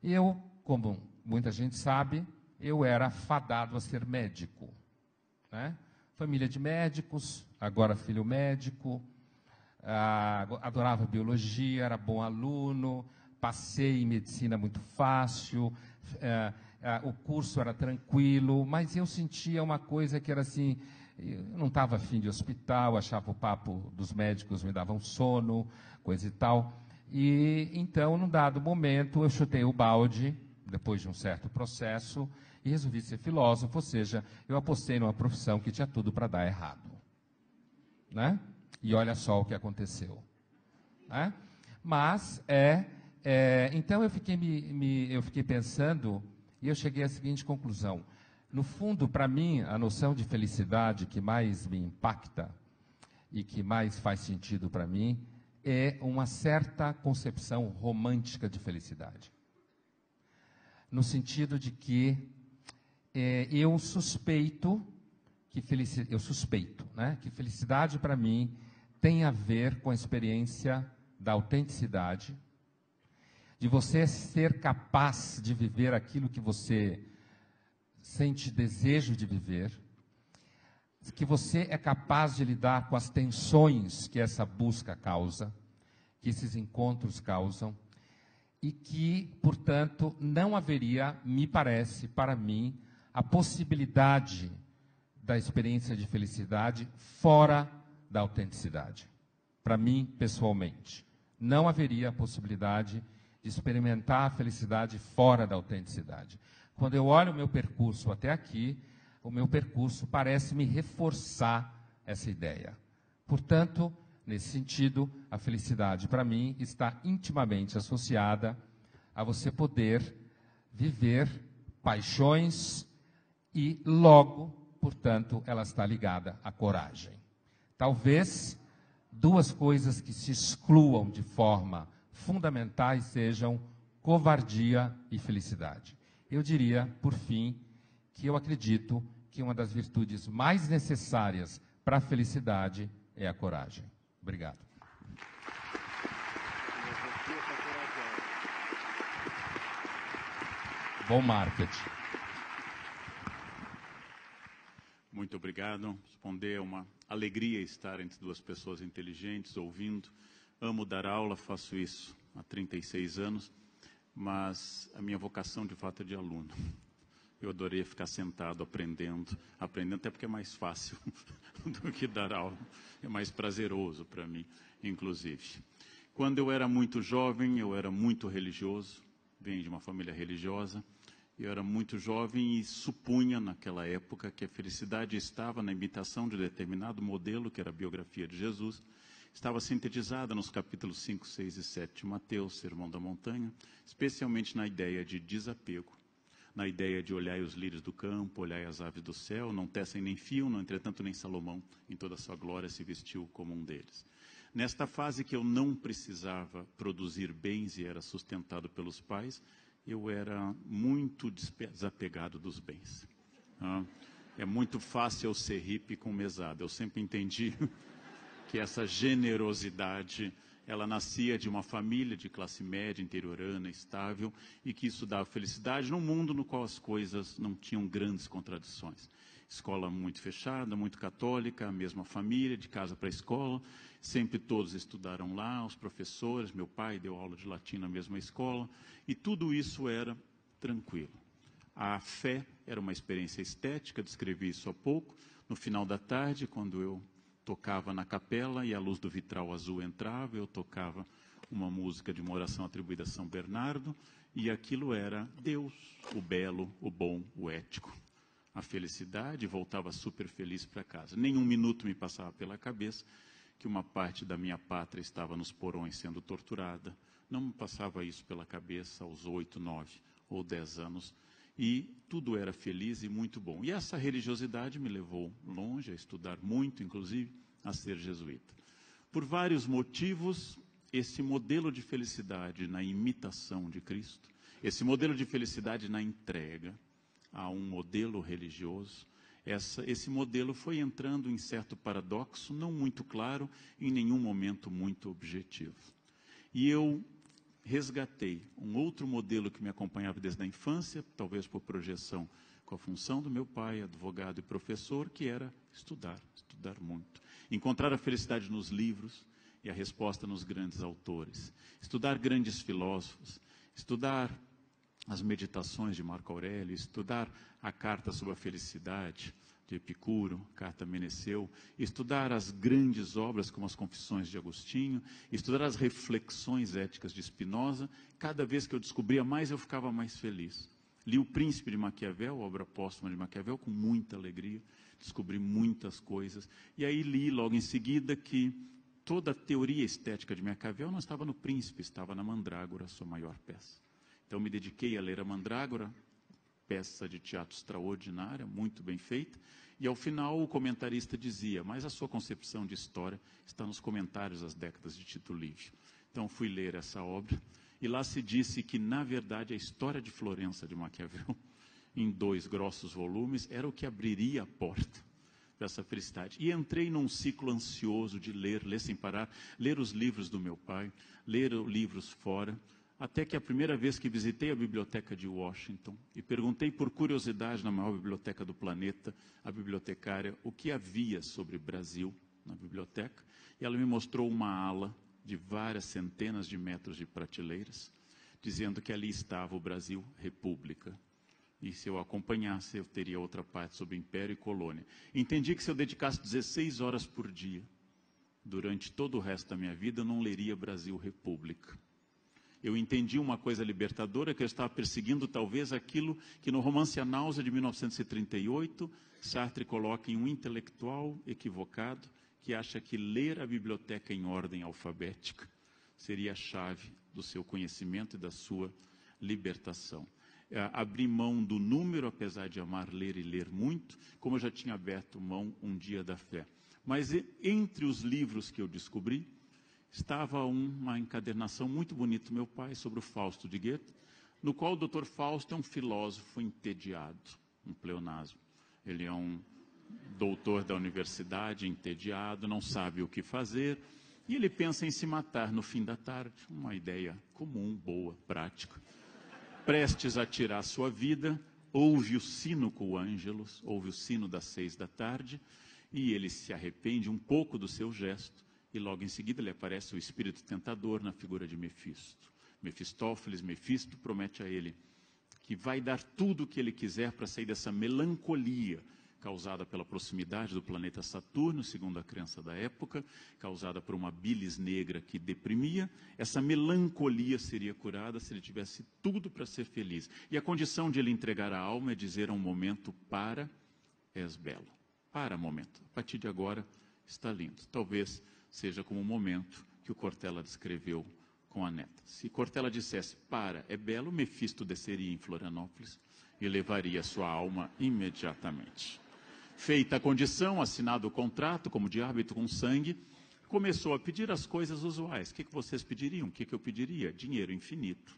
eu, como muita gente sabe, eu era fadado a ser médico, né? Família de médicos, agora filho médico, adorava biologia, era bom aluno, passei em medicina muito fácil, o curso era tranquilo, mas eu sentia uma coisa que era assim, eu não estava afim de hospital, achava o papo dos médicos me dava um sono, coisa e tal. E então, num dado momento, eu chutei o balde, depois de um certo processo, e resolvi ser filósofo, ou seja, eu apostei numa profissão que tinha tudo para dar errado, né? E olha só o que aconteceu, né? Mas, então eu fiquei pensando, e eu cheguei à seguinte conclusão. No fundo, para mim, a noção de felicidade que mais me impacta e que mais faz sentido para mim é uma certa concepção romântica de felicidade. No sentido de que eu suspeito, né, que felicidade para mim tem a ver com a experiência da autenticidade, de você ser capaz de viver aquilo que você sente desejo de viver, que você é capaz de lidar com as tensões que essa busca causa, que esses encontros causam, e que, portanto, não haveria, me parece, para mim, a possibilidade da experiência de felicidade fora da autenticidade. Para mim, pessoalmente, não haveria a possibilidade de experimentar a felicidade fora da autenticidade. Quando eu olho o meu percurso até aqui, o meu percurso parece me reforçar essa ideia. Portanto, nesse sentido, a felicidade, para mim, está intimamente associada a você poder viver paixões e, logo, portanto, ela está ligada à coragem. Talvez duas coisas que se excluam de forma fundamentais sejam covardia e felicidade. Eu diria, por fim, que eu acredito que uma das virtudes mais necessárias para a felicidade é a coragem. Obrigado. Bom marketing. Muito obrigado. Responder é uma alegria estar entre duas pessoas inteligentes, ouvindo. Amo dar aula, faço isso há 36 anos, mas a minha vocação de fato é de aluno. Eu adorei ficar sentado aprendendo até porque é mais fácil do que dar aula. É mais prazeroso para mim, inclusive. Quando eu era muito jovem, eu era muito religioso, venho de uma família religiosa. Eu era muito jovem e supunha naquela época que a felicidade estava na imitação de determinado modelo, que era a biografia de Jesus. Estava sintetizada nos capítulos 5, 6 e 7 de Mateus, Sermão da Montanha, especialmente na ideia de desapego, na ideia de olhai os lírios do campo, olhai as aves do céu, não tecem nem fiam, no entretanto nem Salomão, em toda a sua glória, se vestiu como um deles. Nesta fase que eu não precisava produzir bens e era sustentado pelos pais, eu era muito desapegado dos bens. É muito fácil eu ser hippie com mesada. Eu sempre entendi que essa generosidade, ela nascia de uma família de classe média, interiorana, estável, e que isso dava felicidade num mundo no qual as coisas não tinham grandes contradições. Escola muito fechada, muito católica, a mesma família, de casa para a escola, sempre todos estudaram lá, os professores, meu pai deu aula de latim na mesma escola, e tudo isso era tranquilo. A fé era uma experiência estética, descrevi isso há pouco, no final da tarde, quando eu tocava na capela e a luz do vitral azul entrava, eu tocava uma música de uma oração atribuída a São Bernardo, e aquilo era Deus, o belo, o bom, o ético. A felicidade, voltava super feliz para casa. Nem um minuto me passava pela cabeça que uma parte da minha pátria estava nos porões sendo torturada. Não me passava isso pela cabeça aos 8, 9 ou 10 anos. E tudo era feliz e muito bom. E essa religiosidade me levou longe, a estudar muito, inclusive, a ser jesuíta. Por vários motivos, esse modelo de felicidade na imitação de Cristo, esse modelo de felicidade na entrega a um modelo religioso, esse modelo foi entrando em certo paradoxo, não muito claro, em nenhum momento muito objetivo. E eu resgatei um outro modelo que me acompanhava desde a infância, talvez por projeção com a função do meu pai, advogado e professor, que era estudar muito. Encontrar a felicidade nos livros e a resposta nos grandes autores. Estudar grandes filósofos, estudar as meditações de Marco Aurélio, estudar a Carta sobre a Felicidade, de Epicuro, Carta a Meneceu, estudar as grandes obras como as Confissões de Agostinho, estudar as reflexões éticas de Spinoza. Cada vez que eu descobria mais, eu ficava mais feliz. Li O Príncipe de Maquiavel, obra póstuma de Maquiavel, com muita alegria, descobri muitas coisas. E aí li logo em seguida que toda a teoria estética de Maquiavel não estava no Príncipe, estava na Mandrágora, sua maior peça. Então me dediquei a ler a Mandrágora, peça de teatro extraordinária, muito bem feita, e ao final o comentarista dizia, mas a sua concepção de história está nos comentários das décadas de Tito Livio. Então fui ler essa obra, e lá se disse que, na verdade, a história de Florença de Maquiavel, em 2 grossos volumes, era o que abriria a porta dessa felicidade. E entrei num ciclo ansioso de ler sem parar, ler os livros do meu pai, ler livros fora, até que a primeira vez que visitei a biblioteca de Washington e perguntei por curiosidade na maior biblioteca do planeta, a bibliotecária, o que havia sobre Brasil na biblioteca, e ela me mostrou uma ala de várias centenas de metros de prateleiras, dizendo que ali estava o Brasil República. E se eu acompanhasse, eu teria outra parte sobre Império e Colônia. Entendi que se eu dedicasse 16 horas por dia, durante todo o resto da minha vida, eu não leria Brasil República. Eu entendi uma coisa libertadora, que eu estava perseguindo talvez aquilo que no romance A Náusea de 1938, Sartre coloca em um intelectual equivocado, que acha que ler a biblioteca em ordem alfabética seria a chave do seu conhecimento e da sua libertação. Abri mão do número, apesar de amar ler e ler muito, como eu já tinha aberto mão um dia da fé. Mas entre os livros que eu descobri, estava uma encadernação muito bonita do meu pai sobre o Fausto de Goethe, no qual o Dr. Fausto é um filósofo entediado, um pleonasmo. Ele é um doutor da universidade, entediado, não sabe o que fazer, e ele pensa em se matar no fim da tarde, uma ideia comum, boa, prática. Prestes a tirar sua vida, ouve o sino com o Ângelus, ouve o sino das 6 da tarde, e ele se arrepende um pouco do seu gesto, e logo em seguida lhe aparece o espírito tentador na figura de Mefisto. Mefistófeles, Mefisto, promete a ele que vai dar tudo o que ele quiser para sair dessa melancolia causada pela proximidade do planeta Saturno, segundo a crença da época, causada por uma bilis negra que deprimia. Essa melancolia seria curada se ele tivesse tudo para ser feliz. E a condição de ele entregar a alma é dizer a um momento: para, és belo. Para, momento. A partir de agora, está lindo. Talvez seja como o momento que o Cortella descreveu com a neta. Se Cortella dissesse: para, é belo, Mefisto desceria em Florianópolis e levaria sua alma imediatamente. Feita a condição, assinado o contrato, como de árbitro com sangue, começou a pedir as coisas usuais. O que vocês pediriam? O que eu pediria? Dinheiro infinito.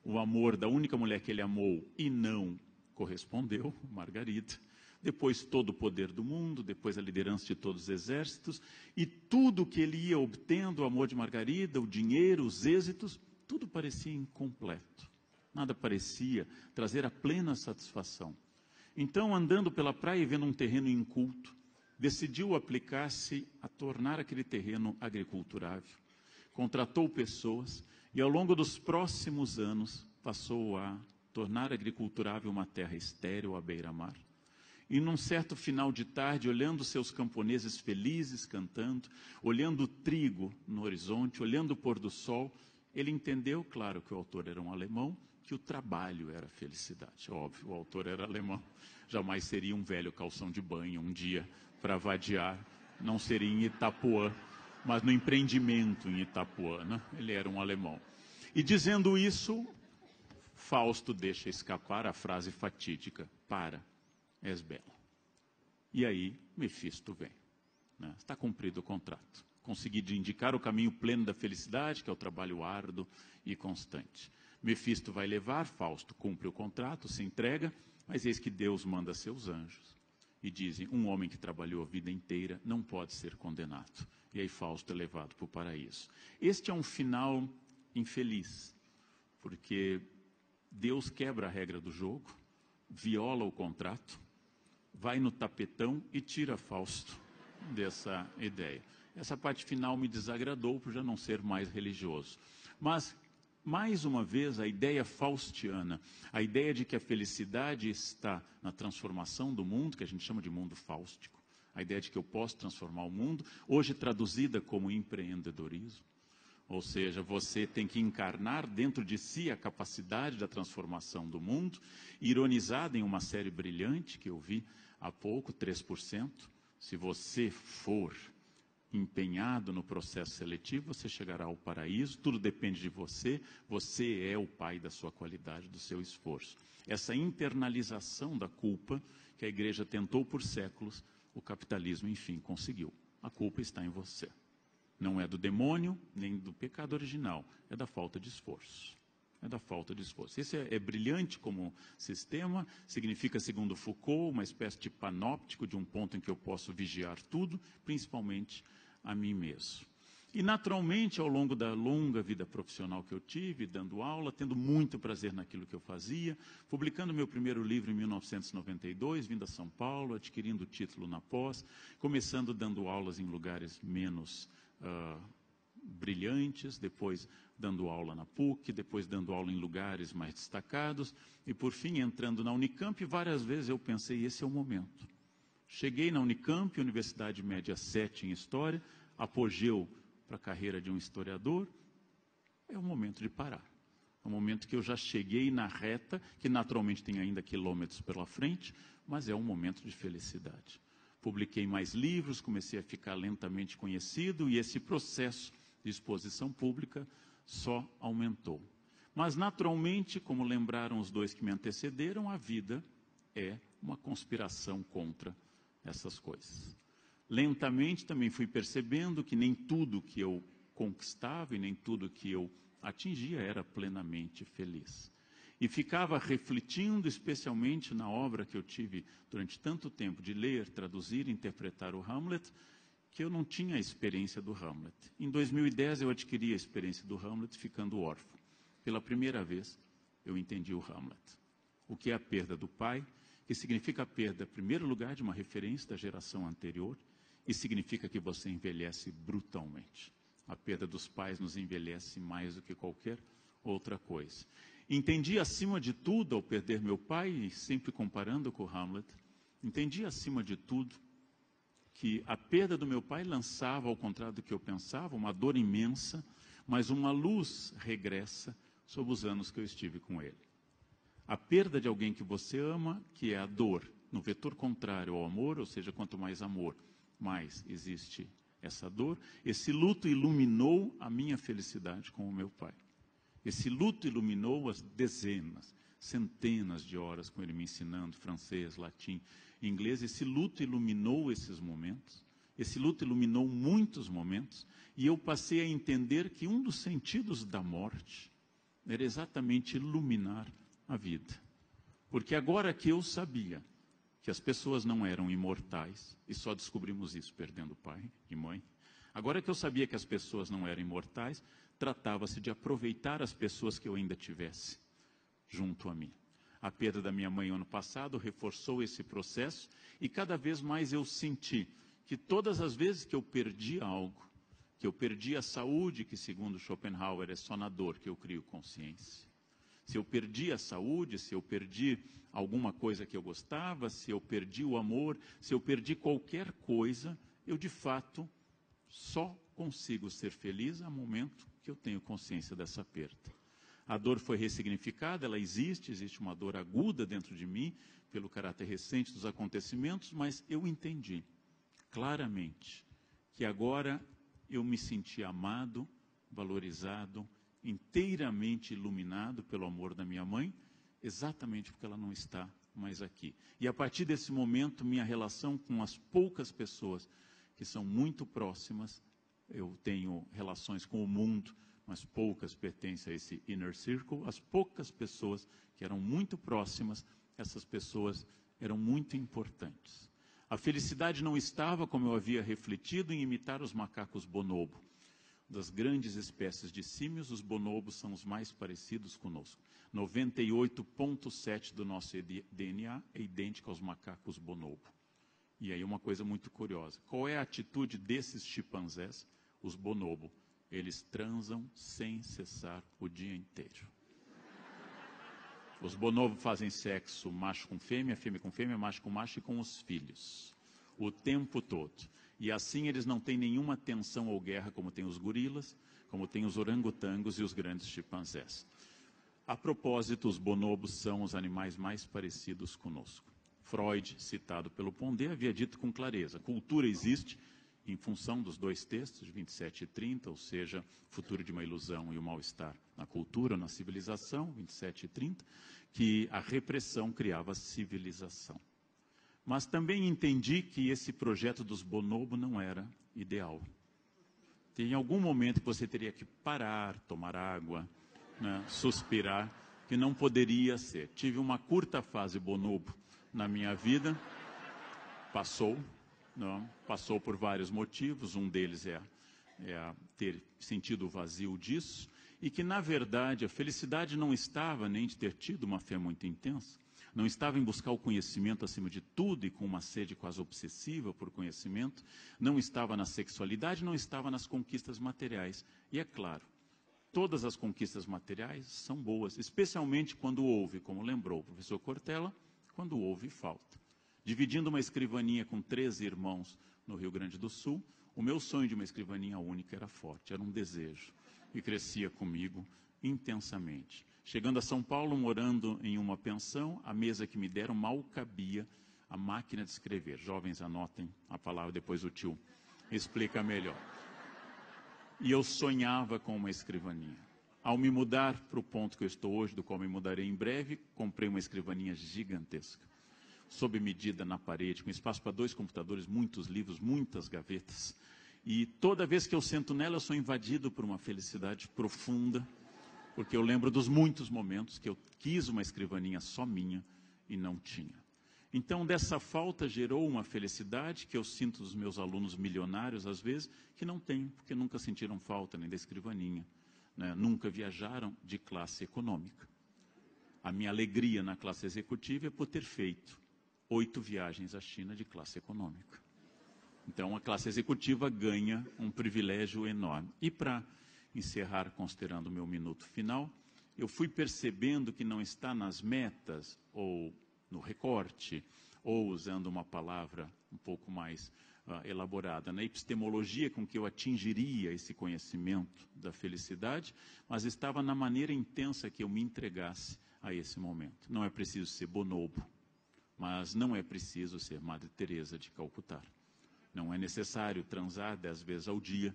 O amor da única mulher que ele amou e não correspondeu, Margarida. Depois todo o poder do mundo, depois a liderança de todos os exércitos, e tudo que ele ia obtendo, o amor de Margarida, o dinheiro, os êxitos, tudo parecia incompleto. Nada parecia trazer a plena satisfação. Então, andando pela praia e vendo um terreno inculto, decidiu aplicar-se a tornar aquele terreno agriculturável. Contratou pessoas e, ao longo dos próximos anos, passou a tornar agriculturável uma terra estéril à beira-mar. E num certo final de tarde, olhando seus camponeses felizes cantando, olhando o trigo no horizonte, olhando o pôr do sol, ele entendeu, claro que o autor era um alemão, que o trabalho era felicidade. Óbvio, o autor era alemão, jamais seria um velho calção de banho um dia para vadiar, não seria em Itapuã, mas no empreendimento em Itapuã, né? Ele era um alemão. E dizendo isso, Fausto deixa escapar a frase fatídica: para, és belo. E aí, Mefisto vem. Né? Está cumprido o contrato. conseguir de indicar o caminho pleno da felicidade, que é o trabalho árduo e constante. Mefisto vai levar, Fausto cumpre o contrato, se entrega, mas eis que Deus manda seus anjos e dizem, um homem que trabalhou a vida inteira não pode ser condenado. E aí Fausto é levado para o paraíso. Este é um final infeliz, porque Deus quebra a regra do jogo, viola o contrato, vai no tapetão e tira Fausto dessa ideia. Essa parte final me desagradou por já não ser mais religioso. Mas, mais uma vez, a ideia faustiana, a ideia de que a felicidade está na transformação do mundo, que a gente chama de mundo fáustico, a ideia de que eu posso transformar o mundo, hoje traduzida como empreendedorismo. Ou seja, você tem que encarnar dentro de si a capacidade da transformação do mundo, ironizada em uma série brilhante que eu vi há pouco, 3%. Se você for empenhado no processo seletivo, você chegará ao paraíso, tudo depende de você, você é o pai da sua qualidade, do seu esforço. Essa internalização da culpa que a igreja tentou por séculos, o capitalismo, enfim, conseguiu. A culpa está em você. Não é do demônio, nem do pecado original, é da falta de esforço. É da falta de esforço. Esse é brilhante como sistema, significa, segundo Foucault, uma espécie de panóptico, de um ponto em que eu posso vigiar tudo, principalmente a mim mesmo. E, naturalmente, ao longo da longa vida profissional que eu tive, dando aula, tendo muito prazer naquilo que eu fazia, publicando meu primeiro livro em 1992, vindo a São Paulo, adquirindo o título na pós, começando dando aulas em lugares menos brilhantes, depois dando aula na PUC, depois dando aula em lugares mais destacados, e, por fim, entrando na Unicamp, e várias vezes eu pensei, esse é o momento. Cheguei na Unicamp, Universidade Média 7 em História, apogeu para a carreira de um historiador, é o momento de parar. É o momento que eu já cheguei na reta, que naturalmente tem ainda quilômetros pela frente, mas é um momento de felicidade. Publiquei mais livros, comecei a ficar lentamente conhecido, e esse processo de exposição pública só aumentou. Mas, naturalmente, como lembraram os dois que me antecederam, a vida é uma conspiração contra essas coisas. Lentamente também fui percebendo que nem tudo que eu conquistava e nem tudo que eu atingia era plenamente feliz. E ficava refletindo, especialmente na obra que eu tive durante tanto tempo de ler, traduzir e interpretar o Hamlet, que eu não tinha a experiência do Hamlet. Em 2010 eu adquiri a experiência do Hamlet ficando órfão. Pela primeira vez eu entendi o Hamlet. O que é a perda do pai, que significa a perda, em primeiro lugar, de uma referência da geração anterior, e significa que você envelhece brutalmente. A perda dos pais nos envelhece mais do que qualquer outra coisa. Entendi, acima de tudo, ao perder meu pai, sempre comparando com Hamlet, entendi, acima de tudo, que a perda do meu pai lançava, ao contrário do que eu pensava, uma dor imensa, mas uma luz regressa sobre os anos que eu estive com ele. A perda de alguém que você ama, que é a dor, no vetor contrário ao amor, ou seja, quanto mais amor, mais existe essa dor. Esse luto iluminou a minha felicidade com o meu pai. Esse luto iluminou as dezenas, centenas de horas com ele me ensinando francês, latim, inglês. Esse luto iluminou esses momentos. Esse luto iluminou muitos momentos. E eu passei a entender que um dos sentidos da morte era exatamente iluminar a vida. Porque agora que eu sabia que as pessoas não eram imortais, e só descobrimos isso perdendo pai e mãe, agora que eu sabia que as pessoas não eram imortais, tratava-se de aproveitar as pessoas que eu ainda tivesse junto a mim. A perda da minha mãe ano passado reforçou esse processo, e cada vez mais eu senti que todas as vezes que eu perdi algo, que eu perdi a saúde, que segundo Schopenhauer é só na dor que eu crio consciência. Se eu perdi a saúde, se eu perdi alguma coisa que eu gostava, se eu perdi o amor, se eu perdi qualquer coisa, eu de fato só consigo ser feliz no momento que eu tenho consciência dessa perda. A dor foi ressignificada, ela existe uma dor aguda dentro de mim, pelo caráter recente dos acontecimentos, mas eu entendi claramente que agora eu me senti amado, valorizado, inteiramente iluminado pelo amor da minha mãe, exatamente porque ela não está mais aqui. E a partir desse momento, minha relação com as poucas pessoas que são muito próximas eu tenho relações com o mundo, mas poucas pertencem a esse inner circle. As poucas pessoas que eram muito próximas, essas pessoas eram muito importantes. A felicidade não estava, como eu havia refletido, em imitar os macacos bonobo. Das grandes espécies de símios, os bonobos são os mais parecidos conosco. 98,7% do nosso DNA é idêntico aos macacos bonobo. E aí uma coisa muito curiosa. Qual é a atitude desses chimpanzés, os bonobo? Eles transam sem cessar o dia inteiro. Os bonobos fazem sexo macho com fêmea com fêmea, macho com macho e com os filhos. O tempo todo. E assim eles não têm nenhuma tensão ou guerra como tem os gorilas, como tem os orangotangos e os grandes chimpanzés. A propósito, os bonobos são os animais mais parecidos conosco. Freud, citado pelo Pondé, havia dito com clareza: cultura existe em função dos dois textos, de 27 e 30, ou seja, futuro de uma ilusão e o mal-estar na cultura, na civilização, 27 e 30, que a repressão criava a civilização. Mas também entendi que esse projeto dos bonobo não era ideal. Tem algum momento que você teria que parar, tomar água, né, suspirar, que não poderia ser. Tive uma curta fase bonobo na minha vida, passou por vários motivos, um deles é ter sentido o vazio disso, e que, na verdade, a felicidade não estava nem de ter tido uma fé muito intensa, não estava em buscar o conhecimento acima de tudo e com uma sede quase obsessiva por conhecimento, não estava na sexualidade, não estava nas conquistas materiais. E é claro, todas as conquistas materiais são boas, especialmente quando houve, como lembrou o professor Cortella, quando houve falta. Dividindo uma escrivaninha com 13 irmãos no Rio Grande do Sul, o meu sonho de uma escrivaninha única era forte, era um desejo, e crescia comigo intensamente. Chegando a São Paulo, morando em uma pensão, a mesa que me deram mal cabia a máquina de escrever. Jovens, anotem a palavra, depois o tio explica melhor. E eu sonhava com uma escrivaninha. Ao me mudar para o ponto que eu estou hoje, do qual me mudarei em breve, comprei uma escrivaninha gigantesca, sob medida na parede, com espaço para 2 computadores, muitos livros, muitas gavetas. E toda vez que eu sento nela, eu sou invadido por uma felicidade profunda, porque eu lembro dos muitos momentos que eu quis uma escrivaninha só minha e não tinha. Então, dessa falta gerou uma felicidade que eu sinto dos meus alunos milionários, às vezes, que não têm, porque nunca sentiram falta nem da escrivaninha, né? Nunca viajaram de classe econômica. A minha alegria na classe executiva é por ter feito 8 viagens à China de classe econômica. Então, a classe executiva ganha um privilégio enorme. E para encerrar, considerando o meu minuto final, eu fui percebendo que não está nas metas, ou no recorte, ou usando uma palavra um pouco mais elaborada, na epistemologia com que eu atingiria esse conhecimento da felicidade, mas estava na maneira intensa que eu me entregasse a esse momento. Não é preciso ser bonobo, mas não é preciso ser Madre Teresa de Calcutá. Não é necessário transar 10 vezes ao dia,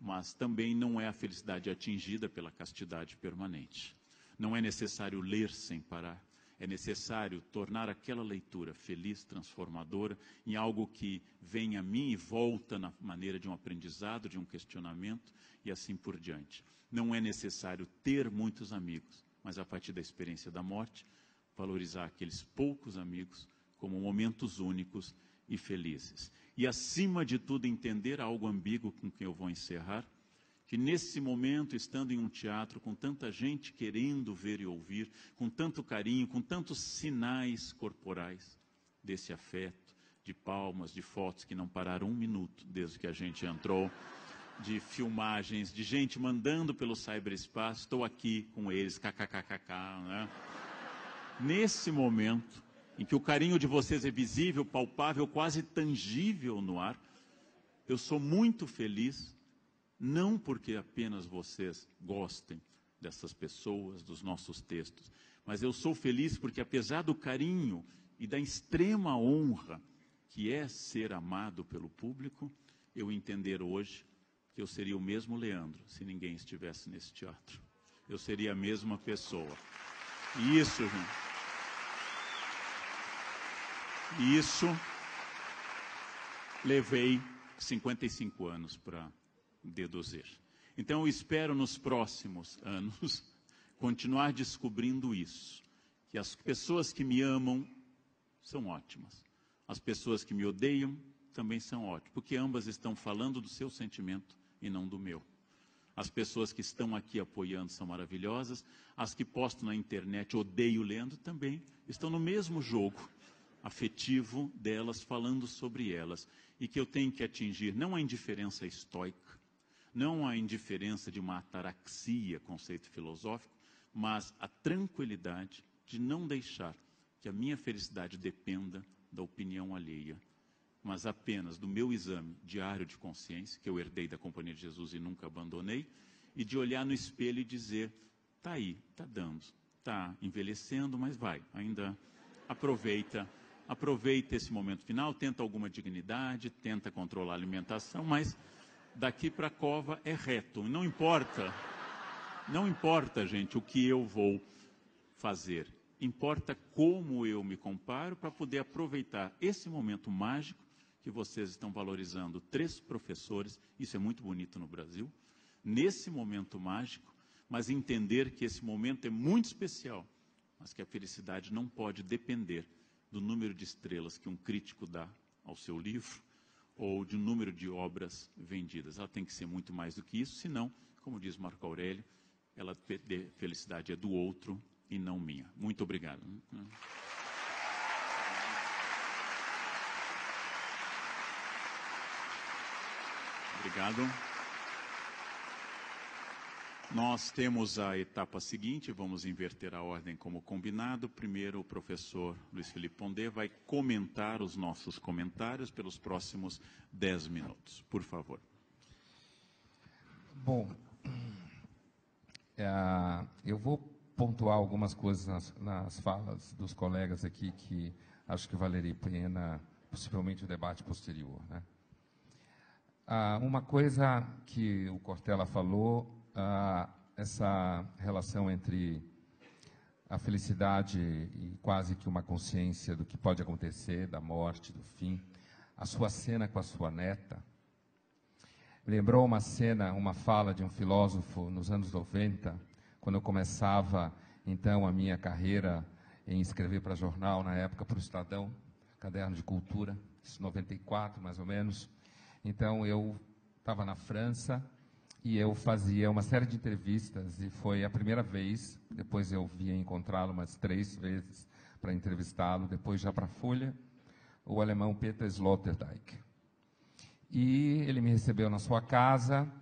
mas também não é a felicidade atingida pela castidade permanente. Não é necessário ler sem parar. É necessário tornar aquela leitura feliz, transformadora, em algo que vem a mim e volta na maneira de um aprendizado, de um questionamento e assim por diante. Não é necessário ter muitos amigos, mas a partir da experiência da morte, valorizar aqueles poucos amigos como momentos únicos e felizes. E, acima de tudo, entender algo ambíguo com que eu vou encerrar, que nesse momento, estando em um teatro, com tanta gente querendo ver e ouvir, com tanto carinho, com tantos sinais corporais desse afeto, de palmas, de fotos que não pararam um minuto desde que a gente entrou, de filmagens, de gente mandando pelo cyberespaço, estou aqui com eles, kkkk, né? Nesse momento, em que o carinho de vocês é visível, palpável, quase tangível no ar, eu sou muito feliz, não porque apenas vocês gostem dessas pessoas, dos nossos textos, mas eu sou feliz porque, apesar do carinho e da extrema honra que é ser amado pelo público, eu entender hoje que eu seria o mesmo Leandro se ninguém estivesse nesse teatro. Eu seria a mesma pessoa. E isso, gente, levei 55 anos para deduzir. Então, eu espero nos próximos anos continuar descobrindo isso, que as pessoas que me amam são ótimas. As pessoas que me odeiam também são ótimas, porque ambas estão falando do seu sentimento e não do meu. As pessoas que estão aqui apoiando são maravilhosas, as que postam na internet odeio lendo também estão no mesmo jogo afetivo delas, falando sobre elas, e que eu tenho que atingir não a indiferença estoica, não a indiferença de uma ataraxia, conceito filosófico, mas a tranquilidade de não deixar que a minha felicidade dependa da opinião alheia, mas apenas do meu exame diário de consciência, que eu herdei da Companhia de Jesus e nunca abandonei, e de olhar no espelho e dizer, está aí, está dando, está envelhecendo, mas vai, ainda aproveita esse momento final, tenta alguma dignidade, tenta controlar a alimentação, mas daqui para a cova é reto. Não importa, gente, o que eu vou fazer. Importa como eu me comparo para poder aproveitar esse momento mágico que vocês estão valorizando. 3 professores, isso é muito bonito no Brasil, nesse momento mágico, mas entender que esse momento é muito especial, mas que a felicidade não pode depender do número de estrelas que um crítico dá ao seu livro, ou de um número de obras vendidas. Ela tem que ser muito mais do que isso, senão, como diz Marco Aurélio, a felicidade é do outro e não minha. Muito obrigado. Obrigado. Nós temos a etapa seguinte, vamos inverter a ordem como combinado. Primeiro, o professor Luiz Felipe Pondé vai comentar os nossos comentários pelos próximos 10 minutos. Por favor. Bom, eu vou pontuar algumas coisas nas falas dos colegas aqui que acho que valeria a pena, possivelmente, o debate posterior, né? Uma coisa que o Cortella falou, essa relação entre a felicidade e quase que uma consciência do que pode acontecer, da morte, do fim. A sua cena com a sua neta lembrou uma cena, uma fala de um filósofo nos anos 90, quando eu começava, então, a minha carreira em escrever para jornal, na época para o Estadão, Caderno de Cultura, 94 mais ou menos. Então, eu estava na França e eu fazia uma série de entrevistas, e foi a primeira vez, depois eu via encontrá-lo umas 3 vezes para entrevistá-lo, depois já para a Folha, o alemão Peter Sloterdijk. E ele me recebeu na sua casa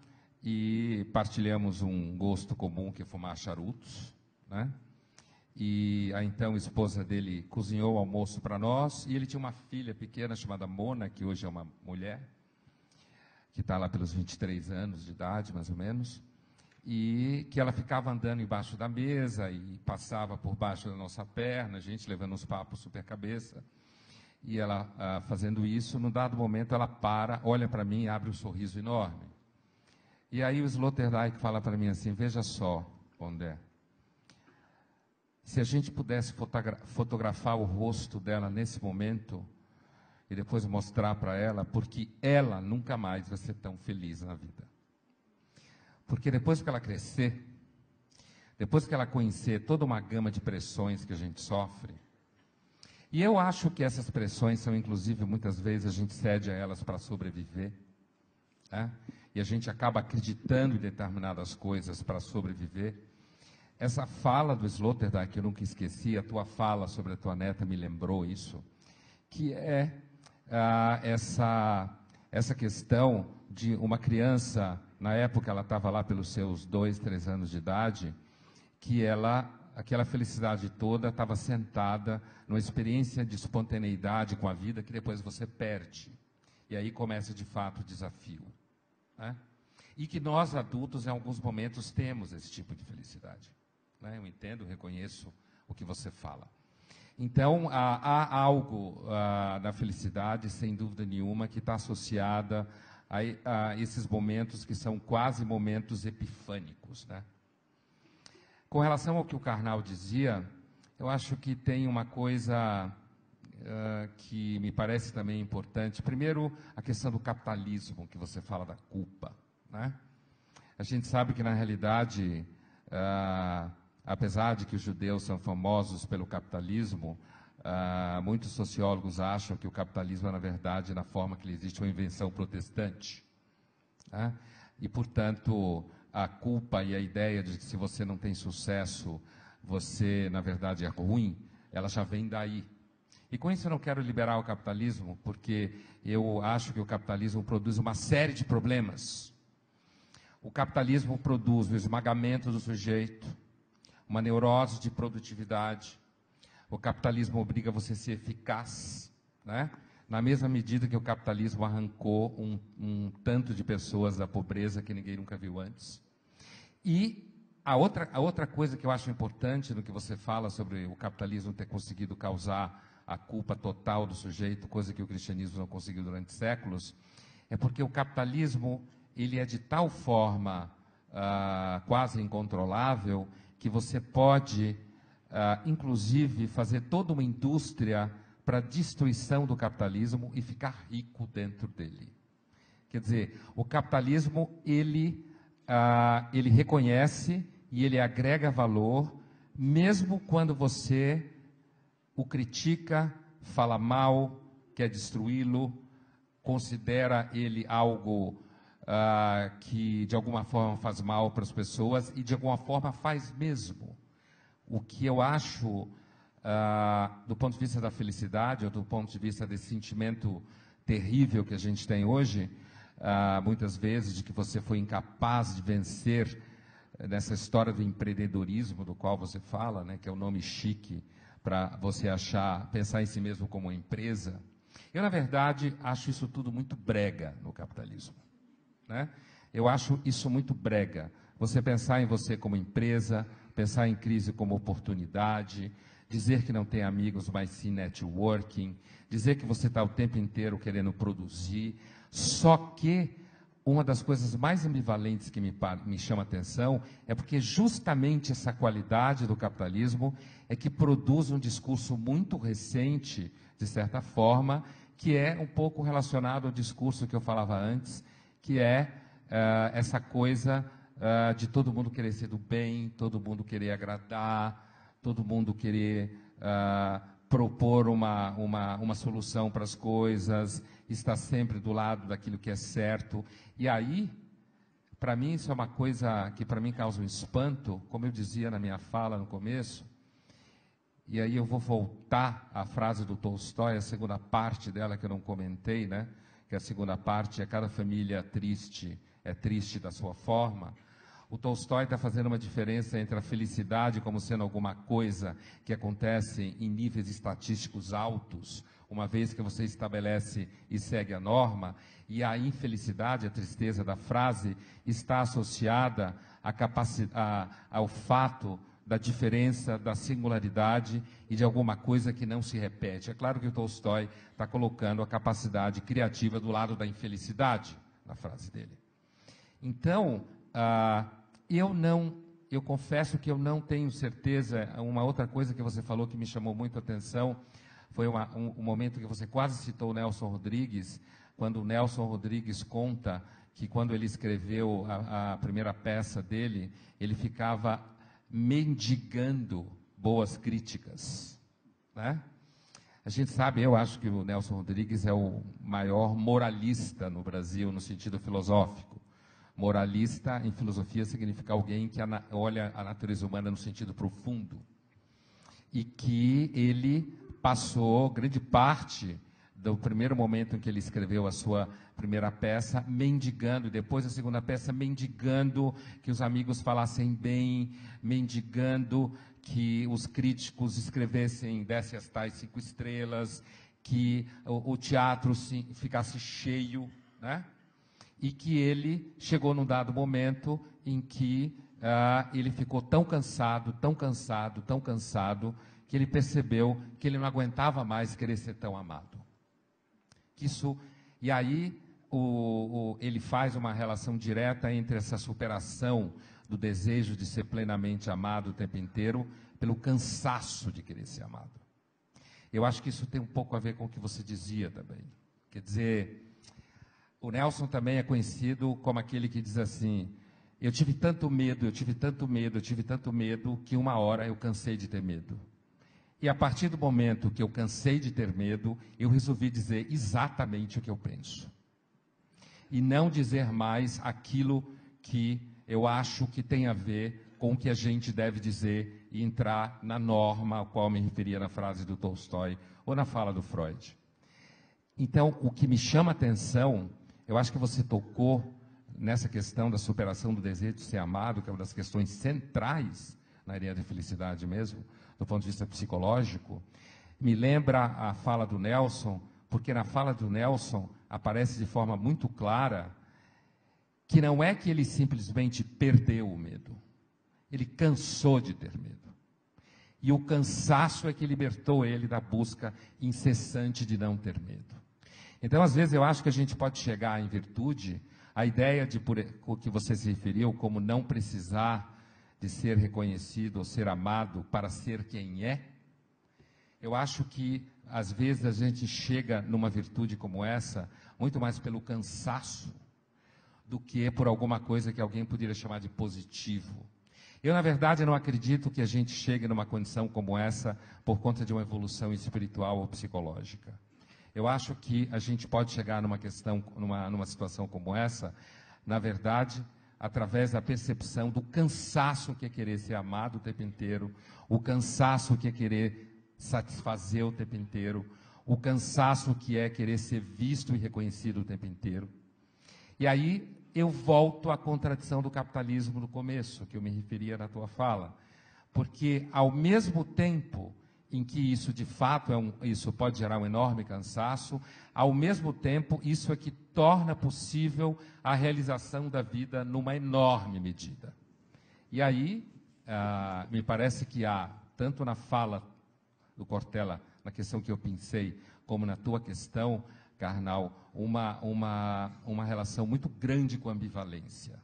e partilhamos um gosto comum, que é fumar charutos, né? E a então esposa dele cozinhou o almoço para nós, e ele tinha uma filha pequena chamada Mona, que hoje é uma mulher, que está lá pelos 23 anos de idade, mais ou menos, e que ela ficava andando embaixo da mesa e passava por baixo da nossa perna, a gente levando uns papos super cabeça, e ela fazendo isso, num dado momento ela para, olha para mim e abre um sorriso enorme. E aí o Sloterdijk fala para mim assim, veja só, Pondé, se a gente pudesse fotografar o rosto dela nesse momento, e depois mostrar para ela, porque ela nunca mais vai ser tão feliz na vida. Porque depois que ela crescer, depois que ela conhecer toda uma gama de pressões que a gente sofre, e eu acho que essas pressões são, inclusive, muitas vezes a gente cede a elas para sobreviver, né? E a gente acaba acreditando em determinadas coisas para sobreviver. Essa fala do Sloterdijk, que eu nunca esqueci, a tua fala sobre a tua neta me lembrou isso, que é essa questão de uma criança, na época ela estava lá pelos seus 2, 3 anos de idade, que aquela felicidade toda estava sentada numa experiência de espontaneidade com a vida que depois você perde. E aí começa de fato o desafio, né? E que nós adultos em alguns momentos temos esse tipo de felicidade, né? Eu entendo, reconheço o que você fala. Então, há algo da felicidade, sem dúvida nenhuma, que está associada a esses momentos que são quase momentos epifânicos, né? Com relação ao que o Karnal dizia, eu acho que tem uma coisa que me parece também importante. Primeiro, a questão do capitalismo, que você fala da culpa, né? A gente sabe que, na realidade, apesar de que os judeus são famosos pelo capitalismo, muitos sociólogos acham que o capitalismo é, na verdade, na forma que ele existe, uma invenção protestante, né? E, portanto, a culpa e a ideia de que se você não tem sucesso, você, na verdade, é ruim, ela já vem daí. E com isso eu não quero liberar o capitalismo, porque eu acho que o capitalismo produz uma série de problemas. O capitalismo produz o esmagamento do sujeito, uma neurose de produtividade. O capitalismo obriga você a ser eficaz, né? Na mesma medida que o capitalismo arrancou um tanto de pessoas da pobreza que ninguém nunca viu antes. E a outra coisa que eu acho importante no que você fala sobre o capitalismo ter conseguido causar a culpa total do sujeito, coisa que o cristianismo não conseguiu durante séculos, é porque o capitalismo ele é de tal forma quase incontrolável que você pode, inclusive, fazer toda uma indústria para a destruição do capitalismo e ficar rico dentro dele. Quer dizer, o capitalismo, ele reconhece e ele agrega valor, mesmo quando você o critica, fala mal, quer destruí-lo, considera ele algo que de alguma forma faz mal para as pessoas e de alguma forma faz mesmo. O que eu acho, do ponto de vista da felicidade, ou do ponto de vista desse sentimento terrível que a gente tem hoje, muitas vezes, de que você foi incapaz de vencer nessa história do empreendedorismo do qual você fala, né, que é o nome chique para você pensar em si mesmo como uma empresa. Eu, na verdade, acho isso tudo muito brega no capitalismo, né? Eu acho isso muito brega. Você pensar em você como empresa, pensar em crise como oportunidade, dizer que não tem amigos, mas sim networking, dizer que você está o tempo inteiro querendo produzir. Só que uma das coisas mais ambivalentes que me chama a atenção é porque justamente essa qualidade do capitalismo é que produz um discurso muito recente, de certa forma, que é um pouco relacionado ao discurso que eu falava antes, que é essa coisa de todo mundo querer ser do bem, todo mundo querer agradar, todo mundo querer propor uma solução para as coisas, estar sempre do lado daquilo que é certo. E aí, para mim, isso é uma coisa que para mim causa um espanto, como eu dizia na minha fala no começo, e aí eu vou voltar à frase do Tolstói, a segunda parte dela que eu não comentei, né? Que a segunda parte é cada família triste, é triste da sua forma. O Tolstói está fazendo uma diferença entre a felicidade como sendo alguma coisa que acontece em níveis estatísticos altos, uma vez que você estabelece e segue a norma, e a infelicidade, a tristeza da frase, está associada ao fato da diferença, da singularidade e de alguma coisa que não se repete. É claro que o Tolstói está colocando a capacidade criativa do lado da infelicidade na frase dele. Então, eu confesso que eu não tenho certeza. Uma outra coisa que você falou que me chamou muito a atenção foi um momento que você quase citou o Nelson Rodrigues, quando o Nelson Rodrigues conta que quando ele escreveu a primeira peça dele, ele ficava mendigando boas críticas, né? A gente sabe, eu acho que o Nelson Rodrigues é o maior moralista no Brasil, no sentido filosófico. Moralista, em filosofia, significa alguém que olha a natureza humana no sentido profundo. E que ele passou grande parte do primeiro momento em que ele escreveu a sua primeira peça, mendigando, depois a segunda peça, mendigando que os amigos falassem bem, mendigando que os críticos escrevessem, dessem as tais 5 estrelas, que o teatro ficasse cheio, né? E que ele chegou num dado momento em que ele ficou tão cansado, que ele percebeu que ele não aguentava mais querer ser tão amado. E aí ele faz uma relação direta entre essa superação do desejo de ser plenamente amado o tempo inteiro pelo cansaço de querer ser amado. Eu acho que isso tem um pouco a ver com o que você dizia também. Quer dizer, O Nelson também é conhecido como aquele que diz assim: eu tive tanto medo, eu tive tanto medo, eu tive tanto medo, que uma hora eu cansei de ter medo. E a partir do momento que eu cansei de ter medo, eu resolvi dizer exatamente o que eu penso. E não dizer mais aquilo que eu acho que tem a ver com o que a gente deve dizer e entrar na norma a qual me referia na frase do Tolstói ou na fala do Freud. Então, o que me chama a atenção, eu acho que você tocou nessa questão da superação do desejo de ser amado, que é uma das questões centrais na ideia de felicidade mesmo, do ponto de vista psicológico. Me lembra a fala do Nelson, porque na fala do Nelson aparece de forma muito clara que não é que ele simplesmente perdeu o medo, ele cansou de ter medo. E o cansaço é que libertou ele da busca incessante de não ter medo. Então, às vezes, eu acho que a gente pode chegar em virtude, a ideia de que você se referiu como não precisar de ser reconhecido ou ser amado para ser quem é. Eu acho que, às vezes, a gente chega numa virtude como essa, muito mais pelo cansaço, do que por alguma coisa que alguém poderia chamar de positivo. Eu, na verdade, não acredito que a gente chegue numa condição como essa por conta de uma evolução espiritual ou psicológica. Eu acho que a gente pode chegar numa situação como essa, na verdade, através da percepção do cansaço que é querer ser amado o tempo inteiro, o cansaço que é querer satisfazer o tempo inteiro, o cansaço que é querer ser visto e reconhecido o tempo inteiro. E aí eu volto à contradição do capitalismo no começo, que eu me referia na tua fala, porque ao mesmo tempo em que isso de fato isso pode gerar um enorme cansaço, ao mesmo tempo isso é que torna possível a realização da vida numa enorme medida. E aí me parece que há, tanto na fala do Cortella, na questão que eu pensei, como na tua questão, Karnal, uma relação muito grande com a ambivalência.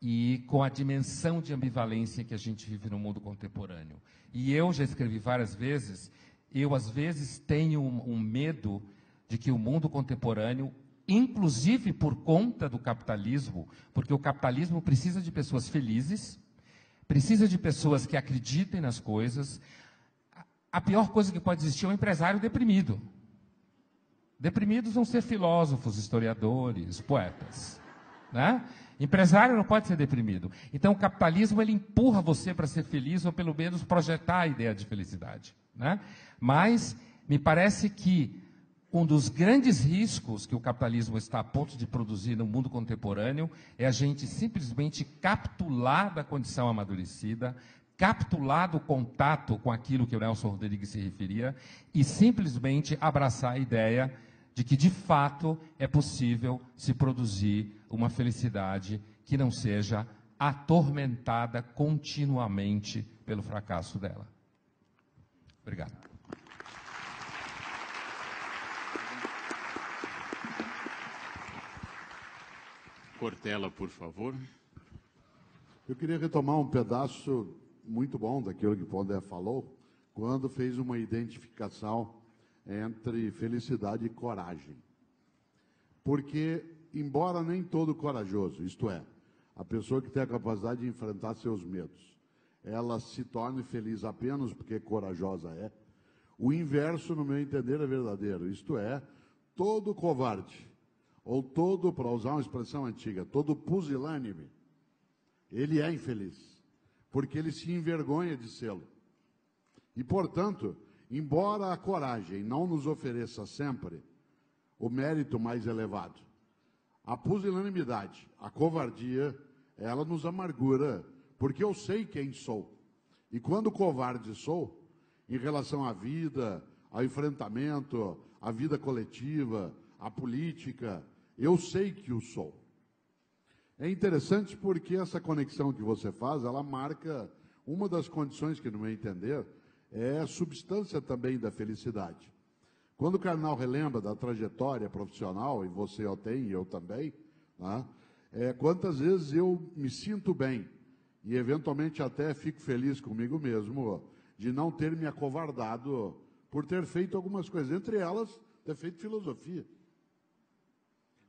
E com a dimensão de ambivalência que a gente vive no mundo contemporâneo. E eu já escrevi várias vezes, eu às vezes tenho um medo de que o mundo contemporâneo, inclusive por conta do capitalismo, porque o capitalismo precisa de pessoas felizes, precisa de pessoas que acreditem nas coisas. A pior coisa que pode existir é um empresário deprimido. Deprimidos vão ser filósofos, historiadores, poetas, né? Empresário não pode ser deprimido. Então, o capitalismo ele empurra você para ser feliz ou, pelo menos, projetar a ideia de felicidade, né? Mas me parece que um dos grandes riscos que o capitalismo está a ponto de produzir no mundo contemporâneo é a gente simplesmente capitular da condição amadurecida, capitular do contato com aquilo que o Nelson Rodrigues se referia e simplesmente abraçar a ideia de que, de fato, é possível se produzir uma felicidade que não seja atormentada continuamente pelo fracasso dela. Obrigado. Cortella, por favor. Eu queria retomar um pedaço muito bom daquilo que o Pondé falou, quando fez uma identificação entre felicidade e coragem. Porque, embora nem todo corajoso, isto é, a pessoa que tem a capacidade de enfrentar seus medos, ela se torne feliz apenas porque corajosa é, o inverso, no meu entender, é verdadeiro. Isto é, todo covarde, ou todo, para usar uma expressão antiga, todo pusilânime, ele é infeliz, porque ele se envergonha de sê-lo. E, portanto, embora a coragem não nos ofereça sempre o mérito mais elevado, a pusilanimidade, a covardia, ela nos amargura, porque eu sei quem sou. E quando covarde sou, em relação à vida, ao enfrentamento, à vida coletiva, à política, eu sei que o sou. É interessante porque essa conexão que você faz, ela marca uma das condições que, no meu entender, é a substância também da felicidade. Quando o Karnal relembra da trajetória profissional, e você o tem, e eu também, né, quantas vezes eu me sinto bem, e eventualmente até fico feliz comigo mesmo, de não ter me acovardado por ter feito algumas coisas, entre elas, ter feito filosofia.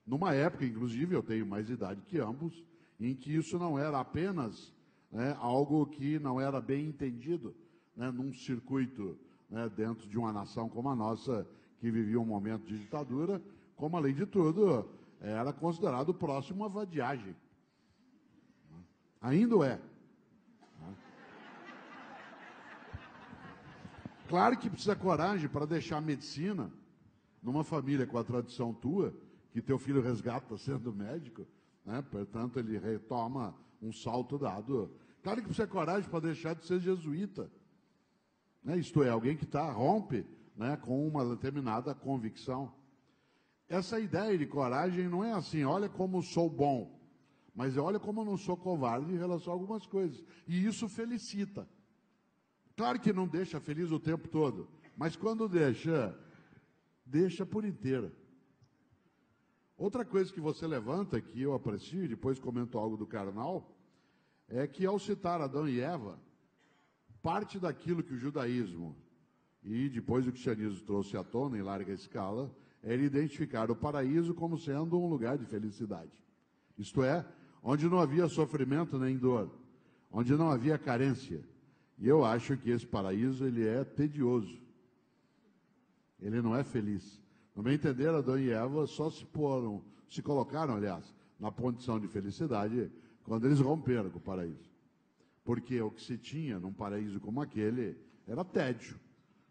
numa época, inclusive, eu tenho mais idade que ambos, em que isso não era apenas, né, algo que não era bem entendido, né, num circuito, né, dentro de uma nação como a nossa, que vivia um momento de ditadura, como, além de tudo, era considerado próximo à vadiagem. Ainda é. Claro que precisa coragem para deixar a medicina numa família com a tradição tua, que teu filho resgata sendo médico, né? Portanto, ele retoma um salto dado. Claro que precisa coragem para deixar de ser jesuíta. Né? Isto é, alguém que rompe, né, com uma determinada convicção. Essa ideia de coragem não é assim, olha como sou bom, mas olha como eu não sou covarde em relação a algumas coisas. E isso felicita. Claro que não deixa feliz o tempo todo, mas quando deixa, deixa por inteiro. Outra coisa que você levanta, que eu aprecio, e depois comento algo do Karnal, é que ao citar Adão e Eva, parte daquilo que o judaísmo e depois o cristianismo trouxe à tona em larga escala, era identificar o paraíso como sendo um lugar de felicidade. Isto é, onde não havia sofrimento nem dor, onde não havia carência. E eu acho que esse paraíso, ele é tedioso. Ele não é feliz. No meu entender, Adão e Eva só se colocaram, aliás, na condição de felicidade quando eles romperam com o paraíso. Porque o que se tinha num paraíso como aquele era tédio.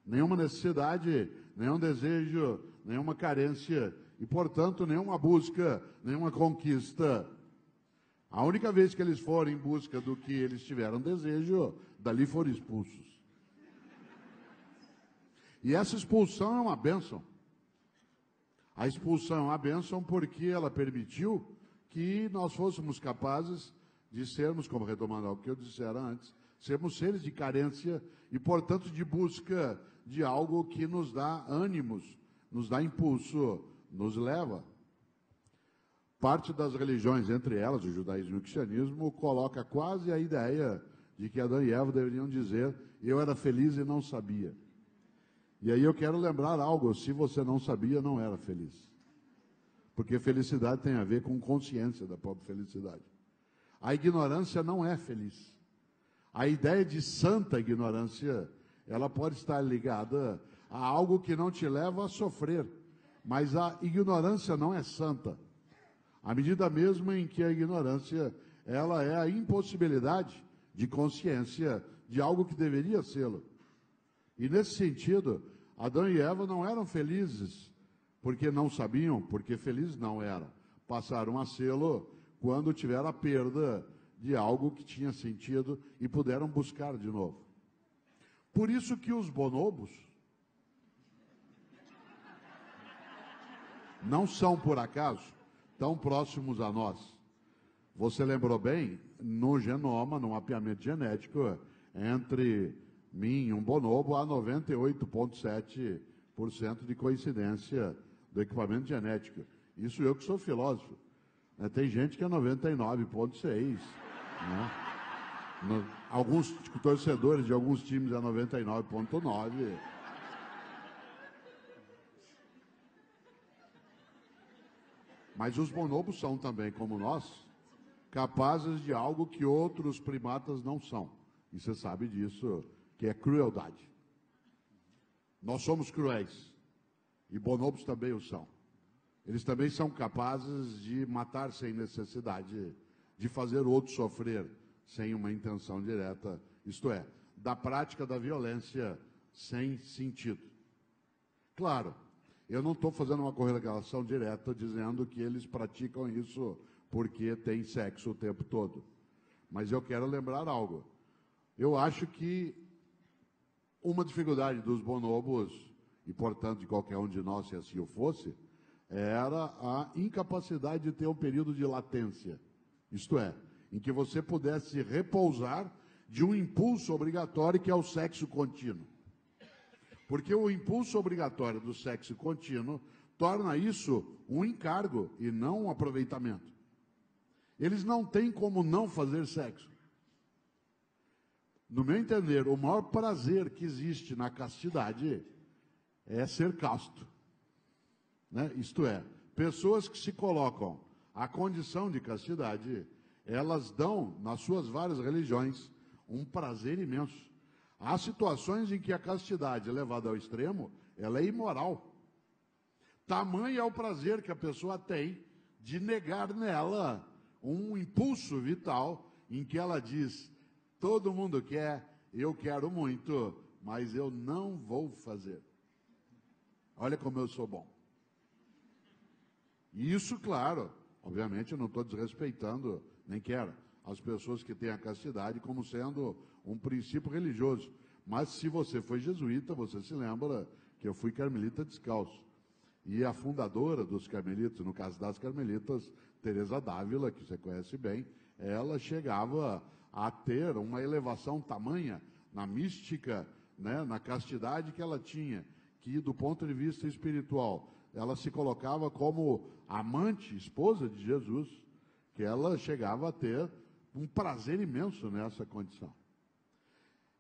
Nenhuma necessidade, nenhum desejo, nenhuma carência e, portanto, nenhuma busca, nenhuma conquista. A única vez que eles foram em busca do que eles tiveram desejo, dali foram expulsos. E essa expulsão é uma bênção. A expulsão é uma bênção porque ela permitiu que nós fôssemos capazes de sermos, como retomando algo que eu dissera antes, sermos seres de carência e, portanto, de busca de algo que nos dá ânimos, nos dá impulso, nos leva. Parte das religiões, entre elas o judaísmo e o cristianismo, coloca quase a ideia de que Adão e Eva deveriam dizer: eu era feliz e não sabia. E aí eu quero lembrar algo: se você não sabia, não era feliz. Porque felicidade tem a ver com consciência da própria felicidade. A ignorância não é feliz. A ideia de santa ignorância, ela pode estar ligada a algo que não te leva a sofrer. Mas a ignorância não é santa. À medida mesmo em que a ignorância, ela é a impossibilidade de consciência de algo que deveria sê-lo. E nesse sentido, Adão e Eva não eram felizes porque não sabiam, porque felizes não eram. Passaram a sê-lo quando tiveram a perda de algo que tinha sentido e puderam buscar de novo. Por isso que os bonobos não são, por acaso, tão próximos a nós. Você lembrou bem, no genoma, no mapeamento genético, entre mim e um bonobo, há 98,7% de coincidência do equipamento genético. Isso eu que sou filósofo. Tem gente que é 99,6%. Né? Alguns torcedores de alguns times é 99,9%. Mas os bonobos são também, como nós, capazes de algo que outros primatas não são. E você sabe disso, que é crueldade. Nós somos cruéis. E bonobos também o são. Eles também são capazes de matar sem necessidade, de fazer outro sofrer sem uma intenção direta. Isto é, da prática da violência sem sentido. Claro, eu não estou fazendo uma correlação direta dizendo que eles praticam isso porque têm sexo o tempo todo. Mas eu quero lembrar algo. Eu acho que uma dificuldade dos bonobos, e portanto de qualquer um de nós, se assim o fosse, era a incapacidade de ter um período de latência. Isto é, em que você pudesse repousar de um impulso obrigatório que é o sexo contínuo. Porque o impulso obrigatório do sexo contínuo torna isso um encargo e não um aproveitamento. Eles não têm como não fazer sexo. No meu entender, o maior prazer que existe na castidade é ser casto. Né? Isto é, pessoas que se colocam à condição de castidade, elas dão, nas suas várias religiões, um prazer imenso. Há situações em que a castidade levada ao extremo, ela é imoral. Tamanho é o prazer que a pessoa tem de negar nela um impulso vital em que ela diz, todo mundo quer, eu quero muito, mas eu não vou fazer. Olha como eu sou bom. E isso, claro, obviamente eu não estou desrespeitando, nem quero, as pessoas que têm a castidade como sendo um princípio religioso. Mas se você foi jesuíta, você se lembra que eu fui carmelita descalço. E a fundadora dos carmelitas, no caso das carmelitas, Teresa d'Ávila, que você conhece bem, ela chegava a ter uma elevação tamanha na mística, né, na castidade que ela tinha, que do ponto de vista espiritual, ela se colocava como amante, esposa de Jesus, que ela chegava a ter um prazer imenso nessa condição.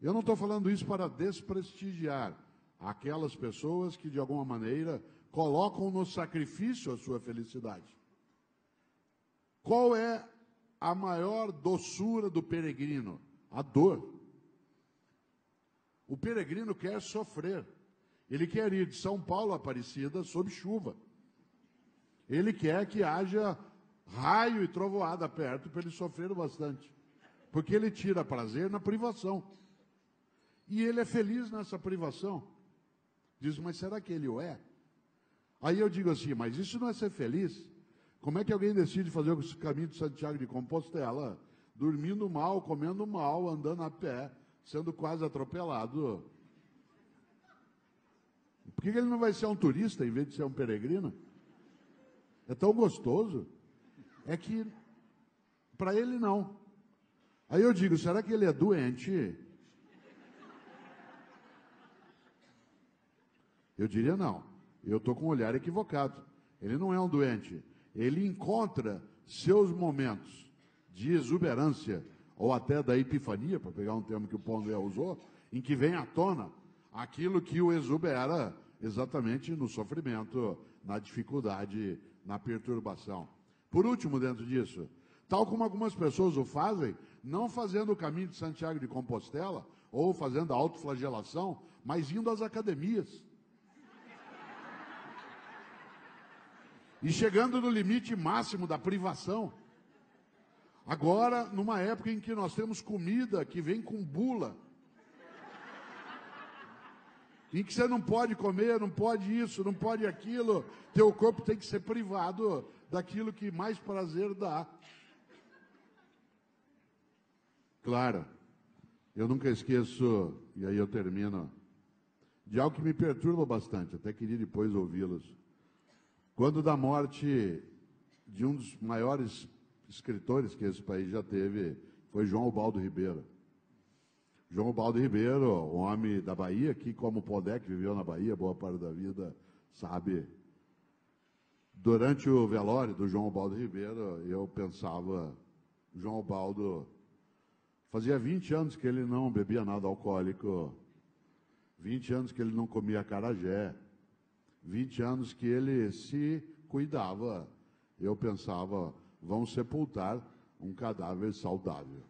Eu não estou falando isso para desprestigiar aquelas pessoas que, de alguma maneira, colocam no sacrifício a sua felicidade. Qual é a maior doçura do peregrino? A dor. O peregrino quer sofrer. Ele quer ir de São Paulo a Aparecida sob chuva. Ele quer que haja raio e trovoada perto para ele sofrer bastante. Porque ele tira prazer na privação. E ele é feliz nessa privação. Diz, mas será que ele o é? Aí eu digo assim, mas isso não é ser feliz? Como é que alguém decide fazer o caminho de Santiago de Compostela, dormindo mal, comendo mal, andando a pé, sendo quase atropelado? Por que ele não vai ser um turista em vez de ser um peregrino? É tão gostoso. É que, para ele, não. Aí eu digo, será que ele é doente? Eu diria não. Eu estou com um olhar equivocado. Ele não é um doente. Ele encontra seus momentos de exuberância, ou até da epifania, para pegar um termo que o Pondé usou, em que vem à tona aquilo que o exubera exatamente no sofrimento, na dificuldade, na perturbação. Por último, dentro disso, tal como algumas pessoas o fazem, não fazendo o caminho de Santiago de Compostela, ou fazendo a autoflagelação, mas indo às academias. E chegando no limite máximo da privação. Agora, numa época em que nós temos comida que vem com bula, em que você não pode comer, não pode isso, não pode aquilo, teu corpo tem que ser privado daquilo que mais prazer dá. Claro, eu nunca esqueço, e aí eu termino, de algo que me perturba bastante, até queria depois ouvi-los. Quando da morte de um dos maiores escritores que esse país já teve, foi João Ubaldo Ribeiro. João Ubaldo Ribeiro, homem da Bahia, que como Pondé, que viveu na Bahia boa parte da vida, sabe. Durante o velório do João Ubaldo Ribeiro, eu pensava, João Ubaldo, fazia 20 anos que ele não bebia nada alcoólico, 20 anos que ele não comia acarajé, 20 anos que ele se cuidava. Eu pensava, vão sepultar um cadáver saudável.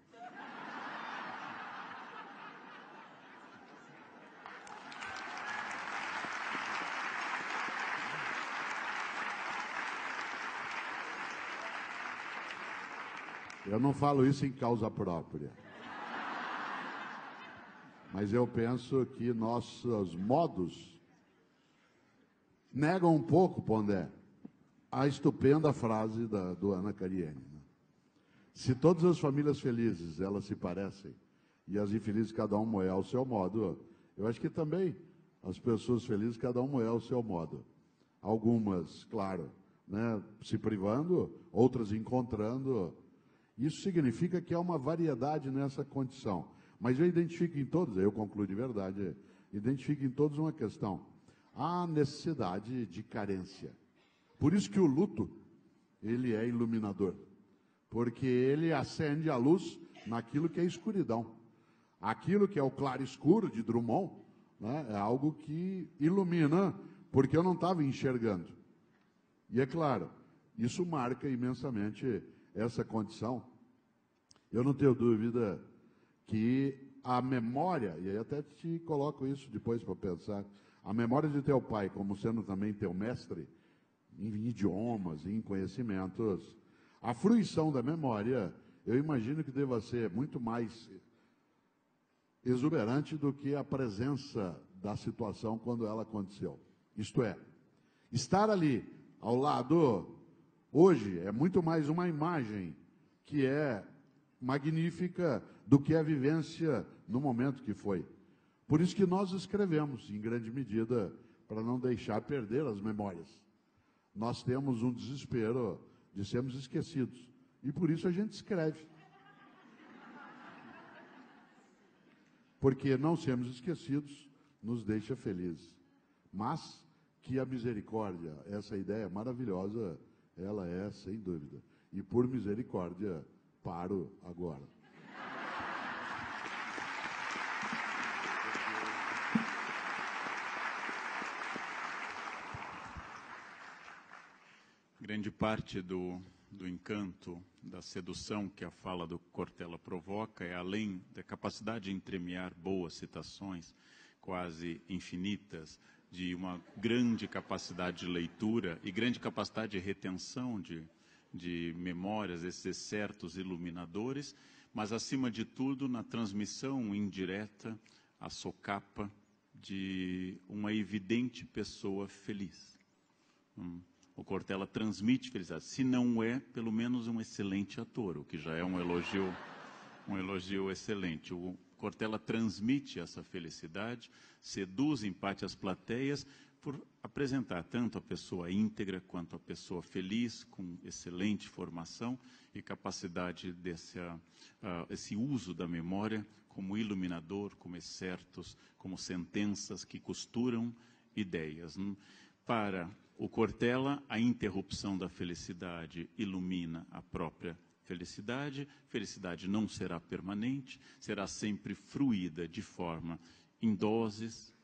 Eu não falo isso em causa própria. Mas eu penso que nossos modos negam um pouco, Pondé, a estupenda frase do Ana Cariene. Se todas as famílias felizes, elas se parecem, e as infelizes cada uma é ao seu modo, eu acho que também as pessoas felizes cada uma é ao seu modo. Algumas, claro, né, se privando, outras encontrando. Isso significa que há uma variedade nessa condição. Mas eu identifico em todos, eu concluo de verdade, identifico em todos uma questão. Há necessidade de carência. Por isso que o luto, ele é iluminador. Porque ele acende a luz naquilo que é escuridão. Aquilo que é o claro escuro de Drummond, né, é algo que ilumina, porque eu não estava enxergando. E é claro, isso marca imensamente essa condição. Eu não tenho dúvida que a memória, e aí até te coloco isso depois para pensar, a memória de teu pai, como sendo também teu mestre em idiomas, em conhecimentos, a fruição da memória, eu imagino que deva ser muito mais exuberante do que a presença da situação quando ela aconteceu. Isto é, estar ali ao lado, hoje, é muito mais uma imagem que é magnífica do que a vivência no momento que foi. Por isso que nós escrevemos, em grande medida, para não deixar perder as memórias. Nós temos um desespero de sermos esquecidos. E por isso a gente escreve. Porque não sermos esquecidos nos deixa felizes. Mas que a misericórdia, essa ideia maravilhosa, ela é sem dúvida. E por misericórdia, paro agora. Grande parte do encanto, da sedução que a fala do Cortella provoca é, além da capacidade de entremear boas citações, quase infinitas, de uma grande capacidade de leitura e grande capacidade de retenção de memórias, esses excertos iluminadores, mas, acima de tudo, na transmissão indireta, a socapa de uma evidente pessoa feliz. O Cortella transmite felicidade. Se não é, pelo menos um excelente ator, o que já é um elogio excelente. O Cortella transmite essa felicidade, seduz em parte as plateias por apresentar tanto a pessoa íntegra quanto a pessoa feliz, com excelente formação e capacidade esse uso da memória como iluminador, como excertos, como sentenças que costuram ideias. Para o Cortella, a interrupção da felicidade ilumina a própria felicidade. Felicidade não será permanente, será sempre fruída de forma em doses,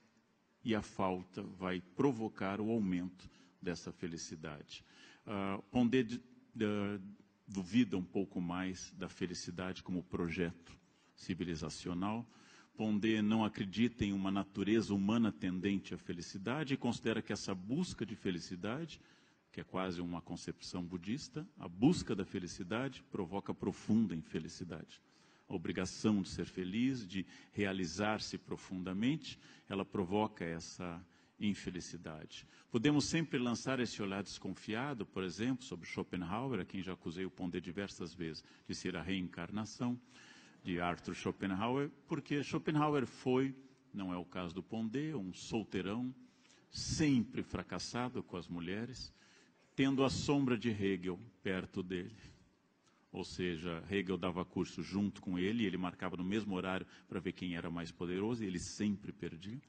e a falta vai provocar o aumento dessa felicidade. Pondé duvida um pouco mais da felicidade como projeto civilizacional. Pondé não acredita em uma natureza humana tendente à felicidade e considera que essa busca de felicidade, que é quase uma concepção budista, a busca da felicidade provoca profunda infelicidade. A obrigação de ser feliz, de realizar-se profundamente, ela provoca essa infelicidade. Podemos sempre lançar esse olhar desconfiado, por exemplo, sobre Schopenhauer, a quem já acusei o Pondé diversas vezes de ser a reencarnação de Arthur Schopenhauer, porque Schopenhauer foi, não é o caso do Pondé, um solteirão, sempre fracassado com as mulheres, tendo a sombra de Hegel perto dele. Ou seja, Hegel dava curso junto com ele, ele marcava no mesmo horário para ver quem era mais poderoso, e ele sempre perdia.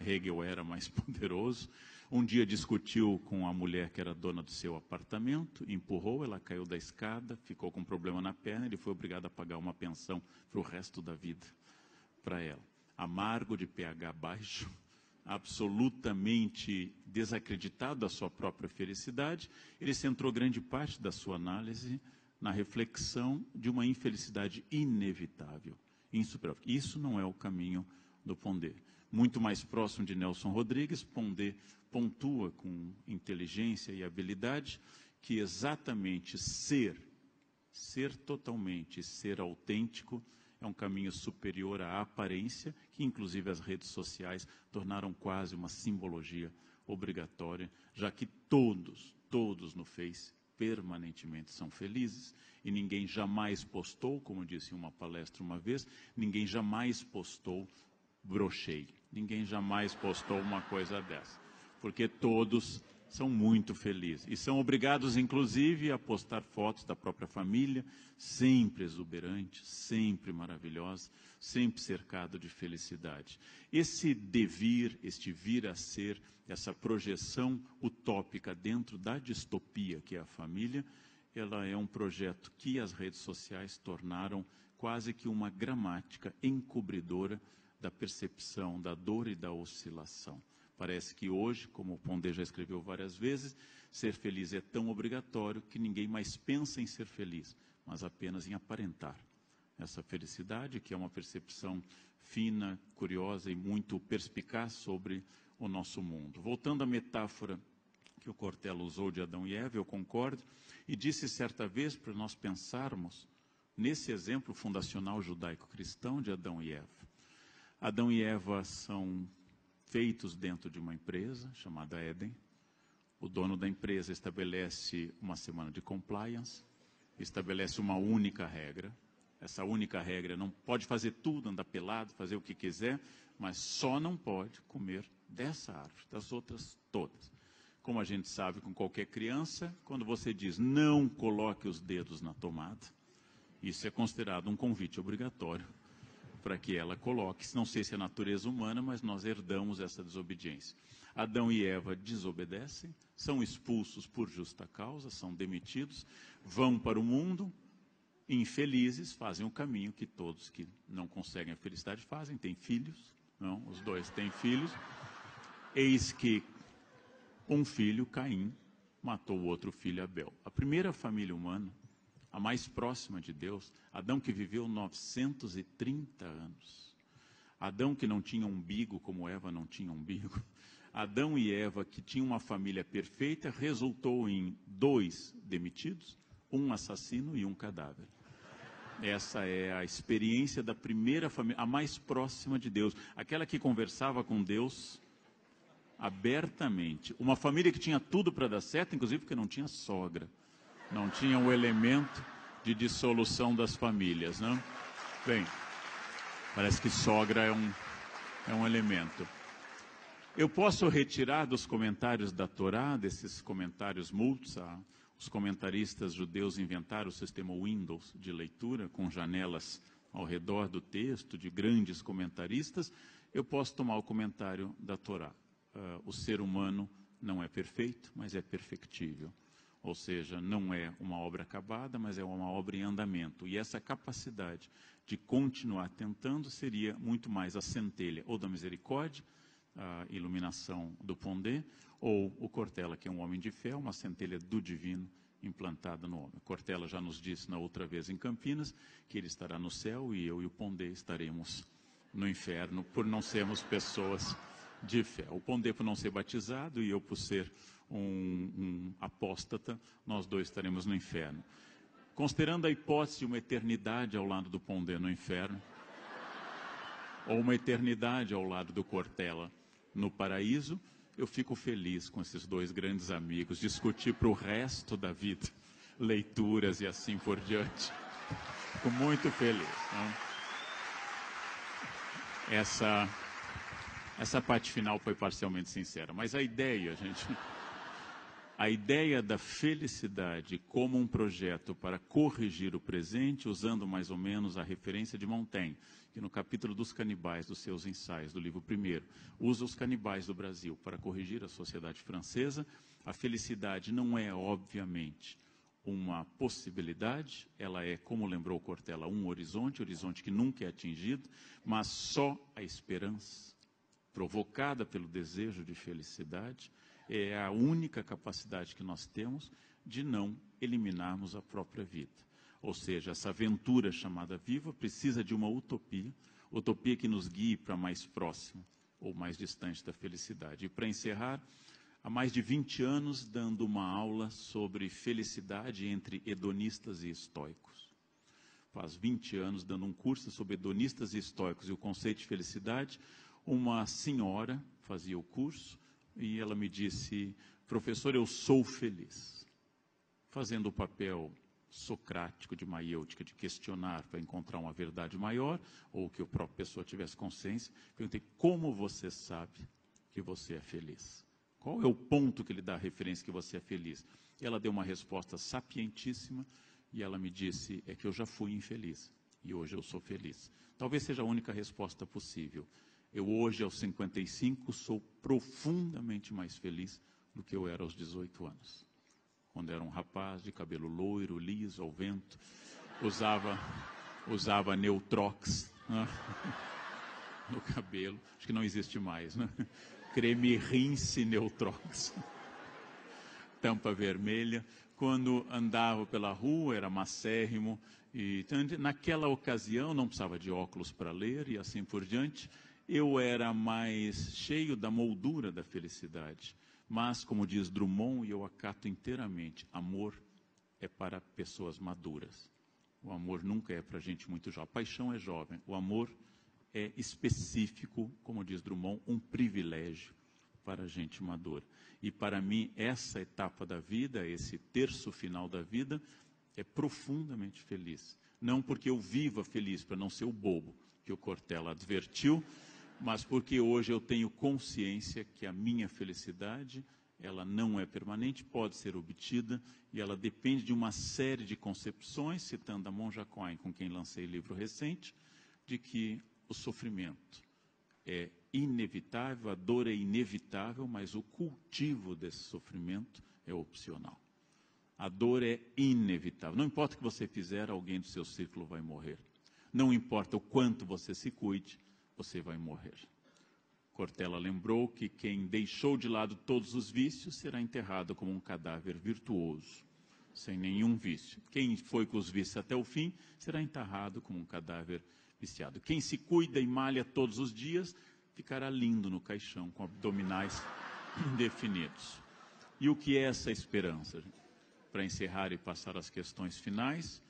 Hegel era mais poderoso. Um dia discutiu com a mulher que era dona do seu apartamento, empurrou, ela caiu da escada, ficou com um problema na perna, ele foi obrigado a pagar uma pensão para o resto da vida para ela. Amargo, de pH baixo, absolutamente desacreditado da sua própria felicidade, ele centrou grande parte da sua análise na reflexão de uma infelicidade inevitável, insuperável. Isso não é o caminho do Pondé. Muito mais próximo de Nelson Rodrigues, Pondé pontua com inteligência e habilidade que exatamente ser totalmente, ser autêntico, é um caminho superior à aparência, que inclusive as redes sociais tornaram quase uma simbologia obrigatória, já que todos no Face permanentemente são felizes, e ninguém jamais postou, como disse em uma palestra uma vez, ninguém jamais postou brochei. Ninguém jamais postou uma coisa dessa, porque todos são muito felizes. E são obrigados, inclusive, a postar fotos da própria família, sempre exuberante, sempre maravilhosa, sempre cercado de felicidade. Esse devir, este vir a ser, essa projeção utópica dentro da distopia que é a família, ela é um projeto que as redes sociais tornaram quase que uma gramática encobridora da percepção da dor e da oscilação. Parece que hoje, como o Pondé já escreveu várias vezes, ser feliz é tão obrigatório que ninguém mais pensa em ser feliz, mas apenas em aparentar essa felicidade, que é uma percepção fina, curiosa e muito perspicaz sobre o nosso mundo. Voltando à metáfora que o Cortella usou de Adão e Eva, eu concordo, e disse certa vez para nós pensarmos nesse exemplo fundacional judaico-cristão de Adão e Eva. Adão e Eva são feitos dentro de uma empresa chamada Éden. O dono da empresa estabelece uma semana de compliance, estabelece uma única regra. Essa única regra não pode fazer tudo, andar pelado, fazer o que quiser, mas só não pode comer dessa árvore, das outras todas. Como a gente sabe com qualquer criança, quando você diz não coloque os dedos na tomada, isso é considerado um convite obrigatório para que ela coloque. Não sei se é natureza humana, mas nós herdamos essa desobediência. Adão e Eva desobedecem, são expulsos por justa causa, são demitidos, vão para o mundo, infelizes, fazem o caminho que todos que não conseguem a felicidade fazem, têm filhos, não, os dois têm filhos. Eis que um filho, Caim, matou o outro filho, Abel. A primeira família humana, a mais próxima de Deus, Adão que viveu 930 anos. Adão que não tinha umbigo, como Eva não tinha umbigo. Adão e Eva, que tinham uma família perfeita, resultou em 2 demitidos, um assassino e um cadáver. Essa é a experiência da primeira família, a mais próxima de Deus. Aquela que conversava com Deus abertamente. Uma família que tinha tudo para dar certo, inclusive porque não tinha sogra. Não tinha o elemento de dissolução das famílias, não? Bem, parece que sogra é um elemento. Eu posso retirar dos comentários da Torá, desses comentários Multsa, os comentaristas judeus inventaram o sistema Windows de leitura, com janelas ao redor do texto, de grandes comentaristas. Eu posso tomar o comentário da Torá. O ser humano não é perfeito, mas é perfectível. Ou seja, não é uma obra acabada, mas é uma obra em andamento. E essa capacidade de continuar tentando seria muito mais a centelha ou da misericórdia, a iluminação do Pondé, ou o Cortella, que é um homem de fé, uma centelha do divino implantada no homem. O Cortella já nos disse na outra vez em Campinas que ele estará no céu e eu e o Pondé estaremos no inferno por não sermos pessoas de fé. O Pondé por não ser batizado e eu por ser um apóstata, nós dois estaremos no inferno. Considerando a hipótese de uma eternidade ao lado do Pondé no inferno, ou uma eternidade ao lado do Cortella no paraíso, eu fico feliz com esses dois grandes amigos, discutir para o resto da vida, leituras e assim por diante. Fico muito feliz. Não? Essa parte final foi parcialmente sincera, mas a ideia, gente... A ideia da felicidade como um projeto para corrigir o presente, usando mais ou menos a referência de Montaigne, que no capítulo dos canibais dos seus ensaios, do livro 1º, usa os canibais do Brasil para corrigir a sociedade francesa. A felicidade não é, obviamente, uma possibilidade, ela é, como lembrou Cortella, um horizonte que nunca é atingido, mas só a esperança, provocada pelo desejo de felicidade, é a única capacidade que nós temos de não eliminarmos a própria vida. Ou seja, essa aventura chamada viva precisa de uma utopia que nos guie para mais próximo ou mais distante da felicidade. E para encerrar, há mais de 20 anos dando uma aula sobre felicidade entre hedonistas e estoicos. Faz 20 anos dando um curso sobre hedonistas e estoicos e o conceito de felicidade. Uma senhora fazia o curso, e ela me disse, professor, eu sou feliz. Fazendo o papel socrático de maiêutica, de questionar para encontrar uma verdade maior, ou que a própria pessoa tivesse consciência, perguntei, como você sabe que você é feliz? Qual é o ponto que lhe dá a referência que você é feliz? E ela deu uma resposta sapientíssima, e ela me disse, é que eu já fui infeliz, e hoje eu sou feliz. Talvez seja a única resposta possível. Eu hoje, aos 55, sou profundamente mais feliz do que eu era aos 18 anos. Quando era um rapaz de cabelo loiro, liso, ao vento, usava Neutrox, né? No cabelo. Acho que não existe mais, né? creme rinse Neutrox, tampa vermelha. Quando andava pela rua, era macérrimo. E naquela ocasião, não precisava de óculos para ler e assim por diante. Eu era mais cheio da moldura da felicidade. Mas, como diz Drummond, e eu acato inteiramente, amor é para pessoas maduras. O amor nunca é para gente muito jovem. A paixão é jovem. O amor é específico, como diz Drummond, um privilégio para gente madura. E para mim, essa etapa da vida, esse terço final da vida, é profundamente feliz. Não porque eu viva feliz, para não ser o bobo que o Cortella advertiu, mas porque hoje eu tenho consciência que a minha felicidade, ela não é permanente, pode ser obtida, e ela depende de uma série de concepções, citando a Monja Coen, com quem lancei livro recente, de que o sofrimento é inevitável, a dor é inevitável, mas o cultivo desse sofrimento é opcional. A dor é inevitável. Não importa o que você fizer, alguém do seu círculo vai morrer. Não importa o quanto você se cuide, você vai morrer. Cortella lembrou que quem deixou de lado todos os vícios será enterrado como um cadáver virtuoso, sem nenhum vício. Quem foi com os vícios até o fim será enterrado como um cadáver viciado. Quem se cuida e malha todos os dias ficará lindo no caixão, com abdominais definidos. E o que é essa esperança? Para encerrar e passar às questões finais,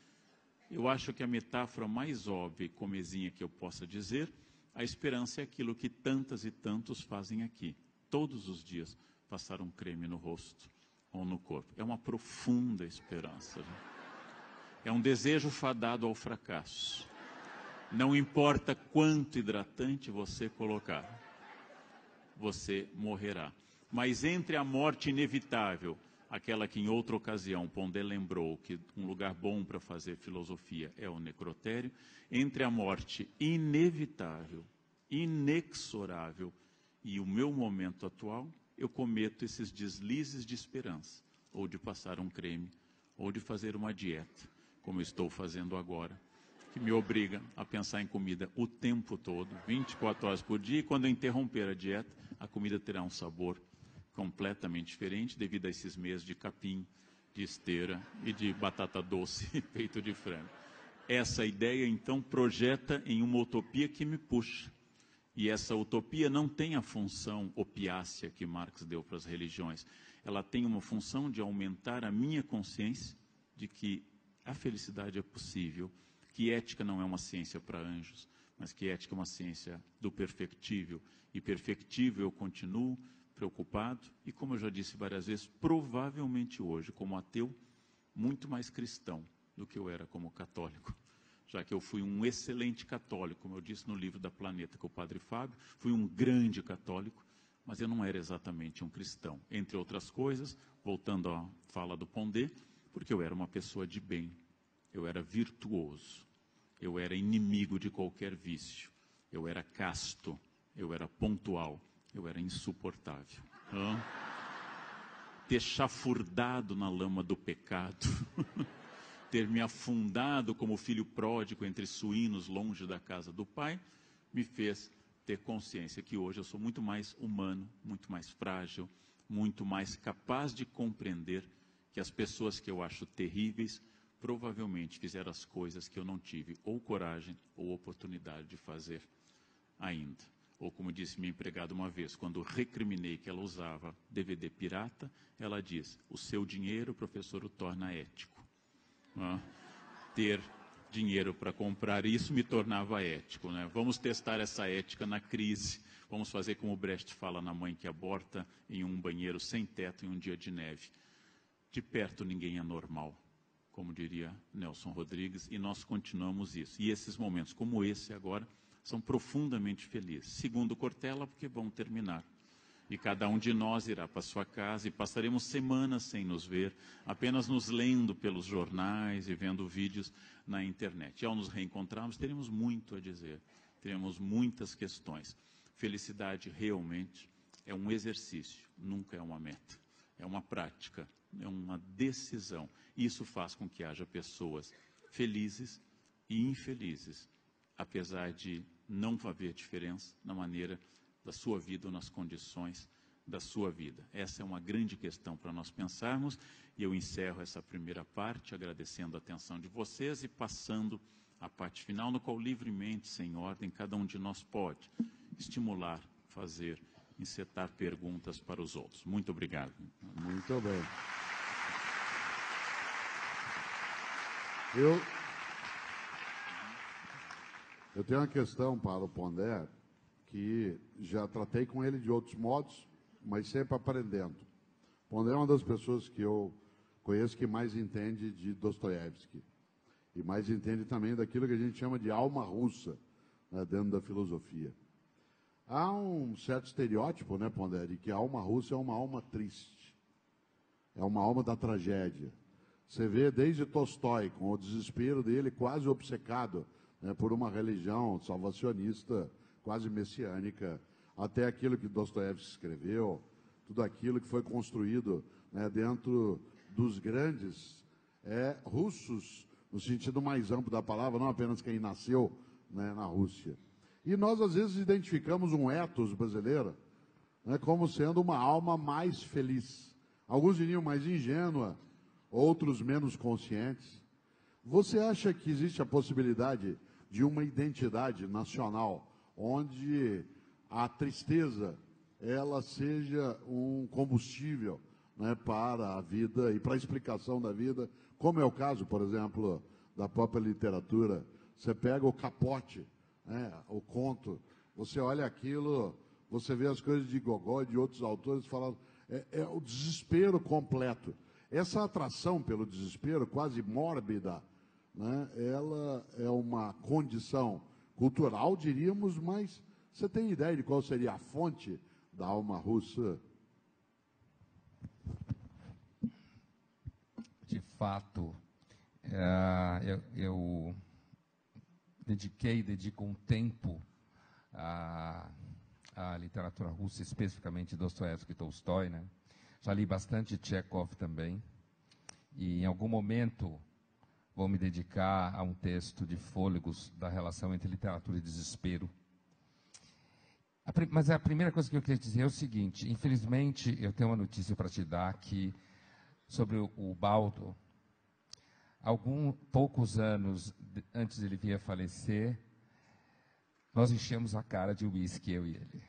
eu acho que a metáfora mais óbvia e comezinha que eu possa dizer, a esperança é aquilo que tantas e tantos fazem aqui. Todos os dias passar um creme no rosto ou no corpo. É uma profunda esperança. É um desejo fadado ao fracasso. Não importa quanto hidratante você colocar, você morrerá. Mas entre a morte inevitável, aquela que em outra ocasião Pondé lembrou que um lugar bom para fazer filosofia é o necrotério, entre a morte inevitável, inexorável e o meu momento atual, eu cometo esses deslizes de esperança, ou de passar um creme, ou de fazer uma dieta, como estou fazendo agora, que me obriga a pensar em comida o tempo todo, 24 horas por dia, e quando eu interromper a dieta, a comida terá um sabor completamente diferente devido a esses meses de capim, de esteira e de batata doce e peito de frango. Essa ideia, então, projeta em uma utopia que me puxa. E essa utopia não tem a função opiácea que Marx deu para as religiões. Ela tem uma função de aumentar a minha consciência de que a felicidade é possível, que ética não é uma ciência para anjos, mas que ética é uma ciência do perfectível. E perfectível eu continuo preocupado e, como eu já disse várias vezes, provavelmente hoje, como ateu, muito mais cristão do que eu era como católico. Já que eu fui um excelente católico, como eu disse no livro da Planeta com o Padre Fábio, fui um grande católico, mas eu não era exatamente um cristão. Entre outras coisas, voltando à fala do Pondé, porque eu era uma pessoa de bem, eu era virtuoso, eu era inimigo de qualquer vício, eu era casto, eu era pontual, eu era insuportável. Ter chafurdado na lama do pecado, ter me afundado como filho pródigo entre suínos longe da casa do pai, me fez ter consciência que hoje eu sou muito mais humano, muito mais frágil, muito mais capaz de compreender que as pessoas que eu acho terríveis provavelmente fizeram as coisas que eu não tive ou coragem ou oportunidade de fazer ainda. Ou como disse minha empregada uma vez, quando recriminei que ela usava DVD pirata, ela diz, o seu dinheiro, professor, o torna ético. Ter dinheiro para comprar isso me tornava ético. Né? Vamos testar essa ética na crise. Vamos fazer como o Brecht fala na Mãe que Aborta, em um banheiro sem teto em um dia de neve. De perto ninguém é normal, como diria Nelson Rodrigues, e nós continuamos isso. E esses momentos, como esse agora, são profundamente felizes. Segundo Cortella, porque vão terminar. E cada um de nós irá para sua casa e passaremos semanas sem nos ver, apenas nos lendo pelos jornais e vendo vídeos na internet. E ao nos reencontrarmos, teremos muito a dizer, teremos muitas questões. Felicidade realmente é um exercício, nunca é uma meta. É uma prática, é uma decisão. Isso faz com que haja pessoas felizes e infelizes, apesar de não haver diferença na maneira da sua vida ou nas condições da sua vida. Essa é uma grande questão para nós pensarmos, e eu encerro essa primeira parte agradecendo a atenção de vocês e passando à parte final, no qual livremente, sem ordem, cada um de nós pode estimular, fazer, encetar perguntas para os outros. Muito obrigado. Muito bem. Eu tenho uma questão para o Pondé, que já tratei com ele de outros modos, mas sempre aprendendo. O Pondé é uma das pessoas que eu conheço que mais entende de Dostoiévski, e mais entende também daquilo que a gente chama de alma russa, né, dentro da filosofia. Há um certo estereótipo, né, Pondé, de que a alma russa é uma alma triste, é uma alma da tragédia. Você vê desde Tolstói, com o desespero dele quase obcecado, né, por uma religião salvacionista, quase messiânica, até aquilo que Dostoiévski escreveu, tudo aquilo que foi construído, né, dentro dos grandes russos, no sentido mais amplo da palavra, não apenas quem nasceu, né, na Rússia. E nós, às vezes, identificamos um ethos brasileiro, né, como sendo uma alma mais feliz. Alguns diriam mais ingênua, outros menos conscientes. Você acha que existe a possibilidade de uma identidade nacional, onde a tristeza ela seja um combustível, né, para a vida e para a explicação da vida, como é o caso, por exemplo, da própria literatura? Você pega o Capote, né, o conto, você olha aquilo, você vê as coisas de Gogol e de outros autores falando, é o desespero completo. Essa atração pelo desespero, quase mórbida, né, ela é uma condição cultural, diríamos, mas você tem ideia de qual seria a fonte da alma russa? De fato, eu dedico um tempo à literatura russa, especificamente Dostoiévski e Tolstói, né? Já li bastante Tchekhov também, e em algum momento vou me dedicar a um texto de Fôlegos da relação entre literatura e desespero. Mas a primeira coisa que eu queria dizer é o seguinte: infelizmente, eu tenho uma notícia para te dar que, sobre o Baldo, poucos anos antes dele vir a falecer, nós enchemos a cara de uísque, eu e ele.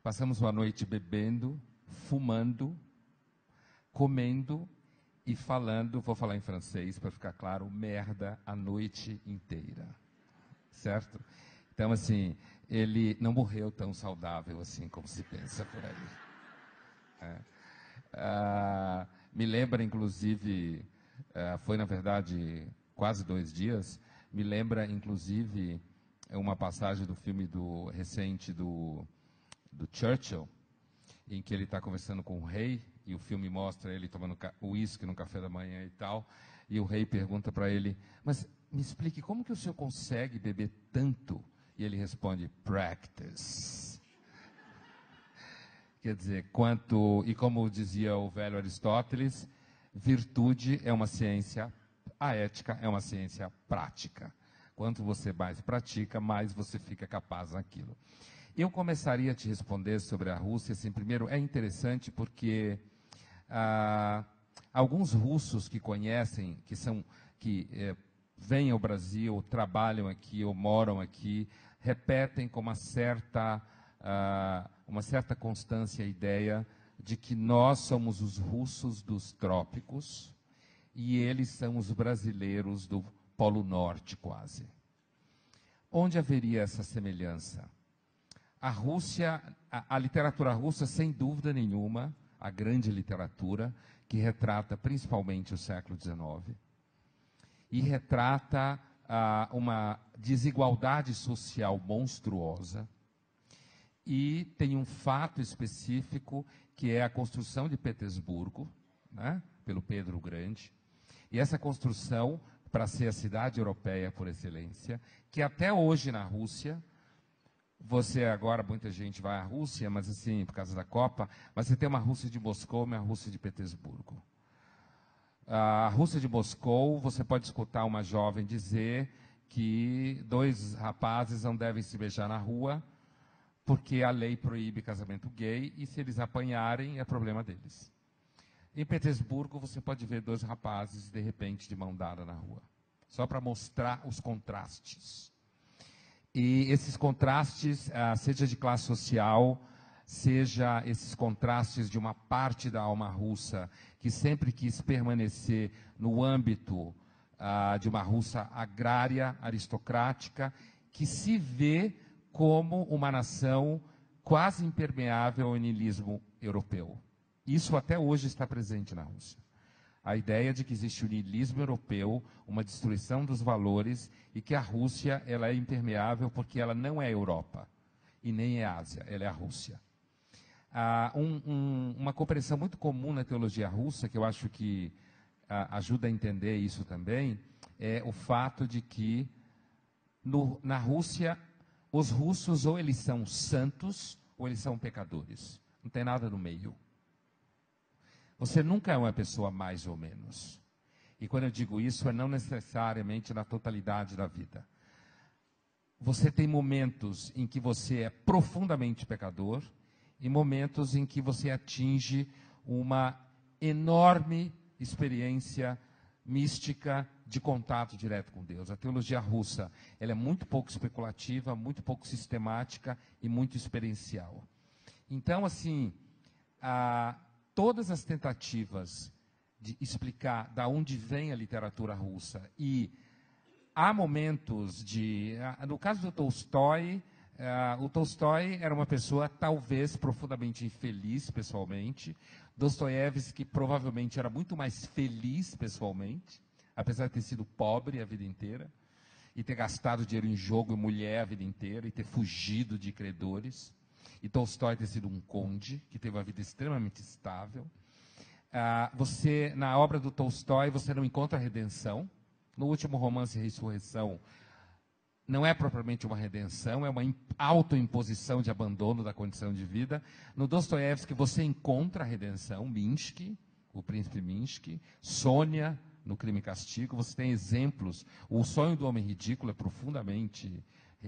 Passamos uma noite bebendo, fumando, comendo e falando, vou falar em francês para ficar claro, merda a noite inteira. Certo? Então, assim, ele não morreu tão saudável assim como se pensa por aí. Me lembra, inclusive, foi na verdade quase 2 dias, me lembra, inclusive, uma passagem do filme recente do Churchill, em que ele está conversando com o rei, e o filme mostra ele tomando uísque no café da manhã e tal, e o rei pergunta para ele, mas me explique, como que o senhor consegue beber tanto? E ele responde, practice. Quer dizer, e como dizia o velho Aristóteles, virtude é uma ciência, a ética é uma ciência prática. Quanto você mais pratica, mais você fica capaz naquilo. Eu começaria a te responder sobre a Rússia, assim, primeiro, é interessante porque alguns russos que conhecem, que vêm ao Brasil, trabalham aqui ou moram aqui, repetem com uma certa constância a ideia de que nós somos os russos dos trópicos e eles são os brasileiros do Polo Norte, quase. Onde haveria essa semelhança? A Rússia, a literatura russa, sem dúvida nenhuma, a grande literatura, que retrata principalmente o século XIX, e retrata uma desigualdade social monstruosa, e tem um fato específico, que é a construção de Petersburgo, né, pelo Pedro o Grande, e essa construção, para ser a cidade europeia por excelência, que até hoje na Rússia, agora muita gente vai à Rússia, mas assim, por causa da Copa, mas você tem uma Rússia de Moscou e uma Rússia de Petersburgo. A Rússia de Moscou, você pode escutar uma jovem dizer que 2 rapazes não devem se beijar na rua, porque a lei proíbe casamento gay, e se eles apanharem, é problema deles. Em Petersburgo, você pode ver 2 rapazes, de repente, de mão dada na rua. Só para mostrar os contrastes. E esses contrastes, seja de classe social, seja esses contrastes de uma parte da alma russa, que sempre quis permanecer no âmbito de uma Rússia agrária, aristocrática, que se vê como uma nação quase impermeável ao niilismo europeu. Isso até hoje está presente na Rússia. A ideia de que existe o niilismo europeu, uma destruição dos valores, e que a Rússia ela é impermeável porque ela não é a Europa e nem é a Ásia, ela é a Rússia. Uma compreensão muito comum na teologia russa, que eu acho que ajuda a entender isso também, é o fato de que na Rússia, os russos ou eles são santos ou eles são pecadores. Não tem nada no meio. Você nunca é uma pessoa mais ou menos. E quando eu digo isso, é não necessariamente na totalidade da vida. Você tem momentos em que você é profundamente pecador e momentos em que você atinge uma enorme experiência mística de contato direto com Deus. A teologia russa, ela é muito pouco especulativa, muito pouco sistemática e muito experiencial. Então, assim, todas as tentativas de explicar da onde vem a literatura russa, e há momentos de... No caso do Tolstói, o Tolstói era uma pessoa talvez profundamente infeliz pessoalmente. Dostoiévski provavelmente era muito mais feliz pessoalmente, apesar de ter sido pobre a vida inteira, e ter gastado dinheiro em jogo e mulher a vida inteira, e ter fugido de credores. E Tolstói ter sido um conde, que teve uma vida extremamente estável. Na obra do Tolstói, você não encontra redenção. No último romance, Ressurreição, não é propriamente uma redenção, é uma autoimposição de abandono da condição de vida. No Dostoiévski, você encontra a redenção, Minsky, o príncipe Minsky, Sônia, no Crime e Castigo, você tem exemplos. O Sonho do Homem Ridículo é profundamente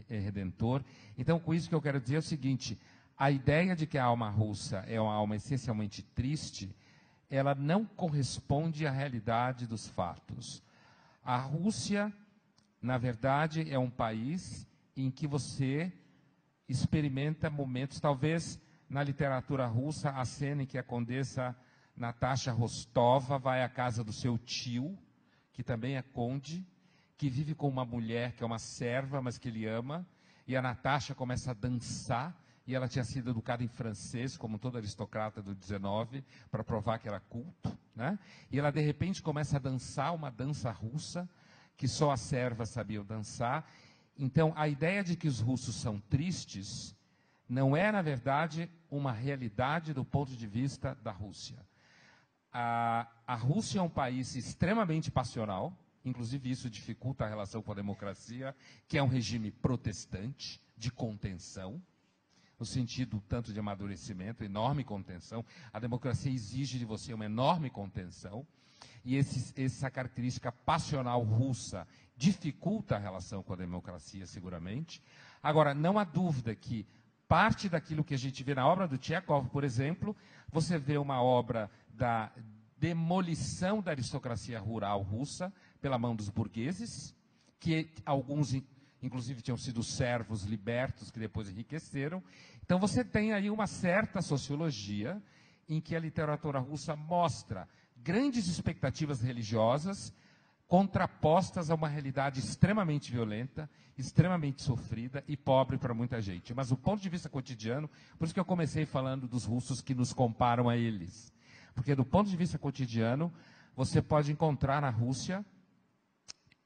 redentor. Então, com isso que eu quero dizer é o seguinte: a ideia de que a alma russa é uma alma essencialmente triste, ela não corresponde à realidade dos fatos. A Rússia, na verdade, é um país em que você experimenta momentos, talvez na literatura russa, a cena em que a condessa Natasha Rostova vai à casa do seu tio, que também é conde, que vive com uma mulher que é uma serva, mas que ele ama, e a Natasha começa a dançar, e ela tinha sido educada em francês, como toda aristocrata do 19, para provar que era culto, né? E ela, de repente, começa a dançar uma dança russa, que só as servas sabiam dançar. Então, a ideia de que os russos são tristes não é, na verdade, uma realidade do ponto de vista da Rússia. A Rússia é um país extremamente passional, inclusive isso dificulta a relação com a democracia, que é um regime protestante, de contenção, no sentido tanto de amadurecimento, enorme contenção. A democracia exige de você uma enorme contenção, e essa característica passional russa dificulta a relação com a democracia, seguramente. Agora, não há dúvida que parte daquilo que a gente vê na obra do Tchekhov, por exemplo, você vê uma obra da demolição da aristocracia rural russa pela mão dos burgueses, que alguns, inclusive, tinham sido servos libertos, que depois enriqueceram. Então, você tem aí uma certa sociologia em que a literatura russa mostra grandes expectativas religiosas contrapostas a uma realidade extremamente violenta, extremamente sofrida e pobre para muita gente. Mas do ponto de vista cotidiano, por isso que eu comecei falando dos russos que nos comparam a eles. Porque do ponto de vista cotidiano, você pode encontrar na Rússia,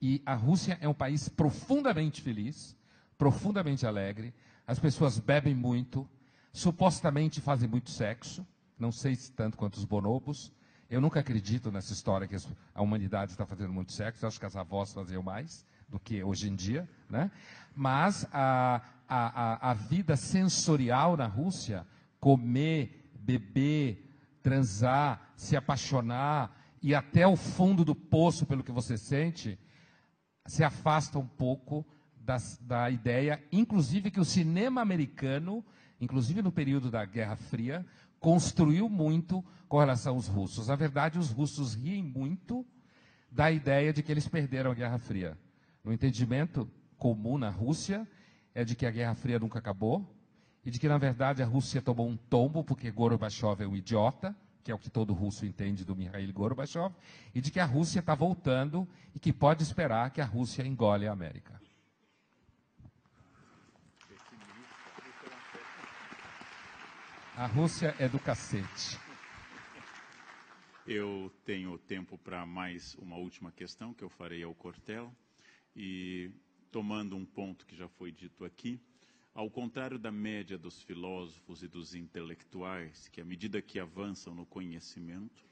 e a Rússia é um país profundamente feliz, profundamente alegre, as pessoas bebem muito, supostamente fazem muito sexo, não sei se tanto quanto os bonobos. Eu nunca acredito nessa história que a humanidade está fazendo muito sexo. Eu acho que as avós faziam mais do que hoje em dia, né? Mas a vida sensorial na Rússia, comer, beber, transar, se apaixonar, e até o fundo do poço pelo que você sente, se afasta um pouco da ideia, inclusive, que o cinema americano inclusive no período da Guerra Fria, construiu muito com relação aos russos. Na verdade, os russos riem muito da ideia de que eles perderam a Guerra Fria. O entendimento comum na Rússia é de que a Guerra Fria nunca acabou e de que, na verdade, a Rússia tomou um tombo porque Gorbachev é um idiota, que é o que todo russo entende do Mikhail Gorbachev, e de que a Rússia está voltando e que pode esperar que a Rússia engole a América. A Rússia é do cacete. Eu tenho tempo para mais uma última questão que eu farei ao Cortella. E tomando um ponto que já foi dito aqui, ao contrário da média dos filósofos e dos intelectuais, que à medida que avançam no conhecimento,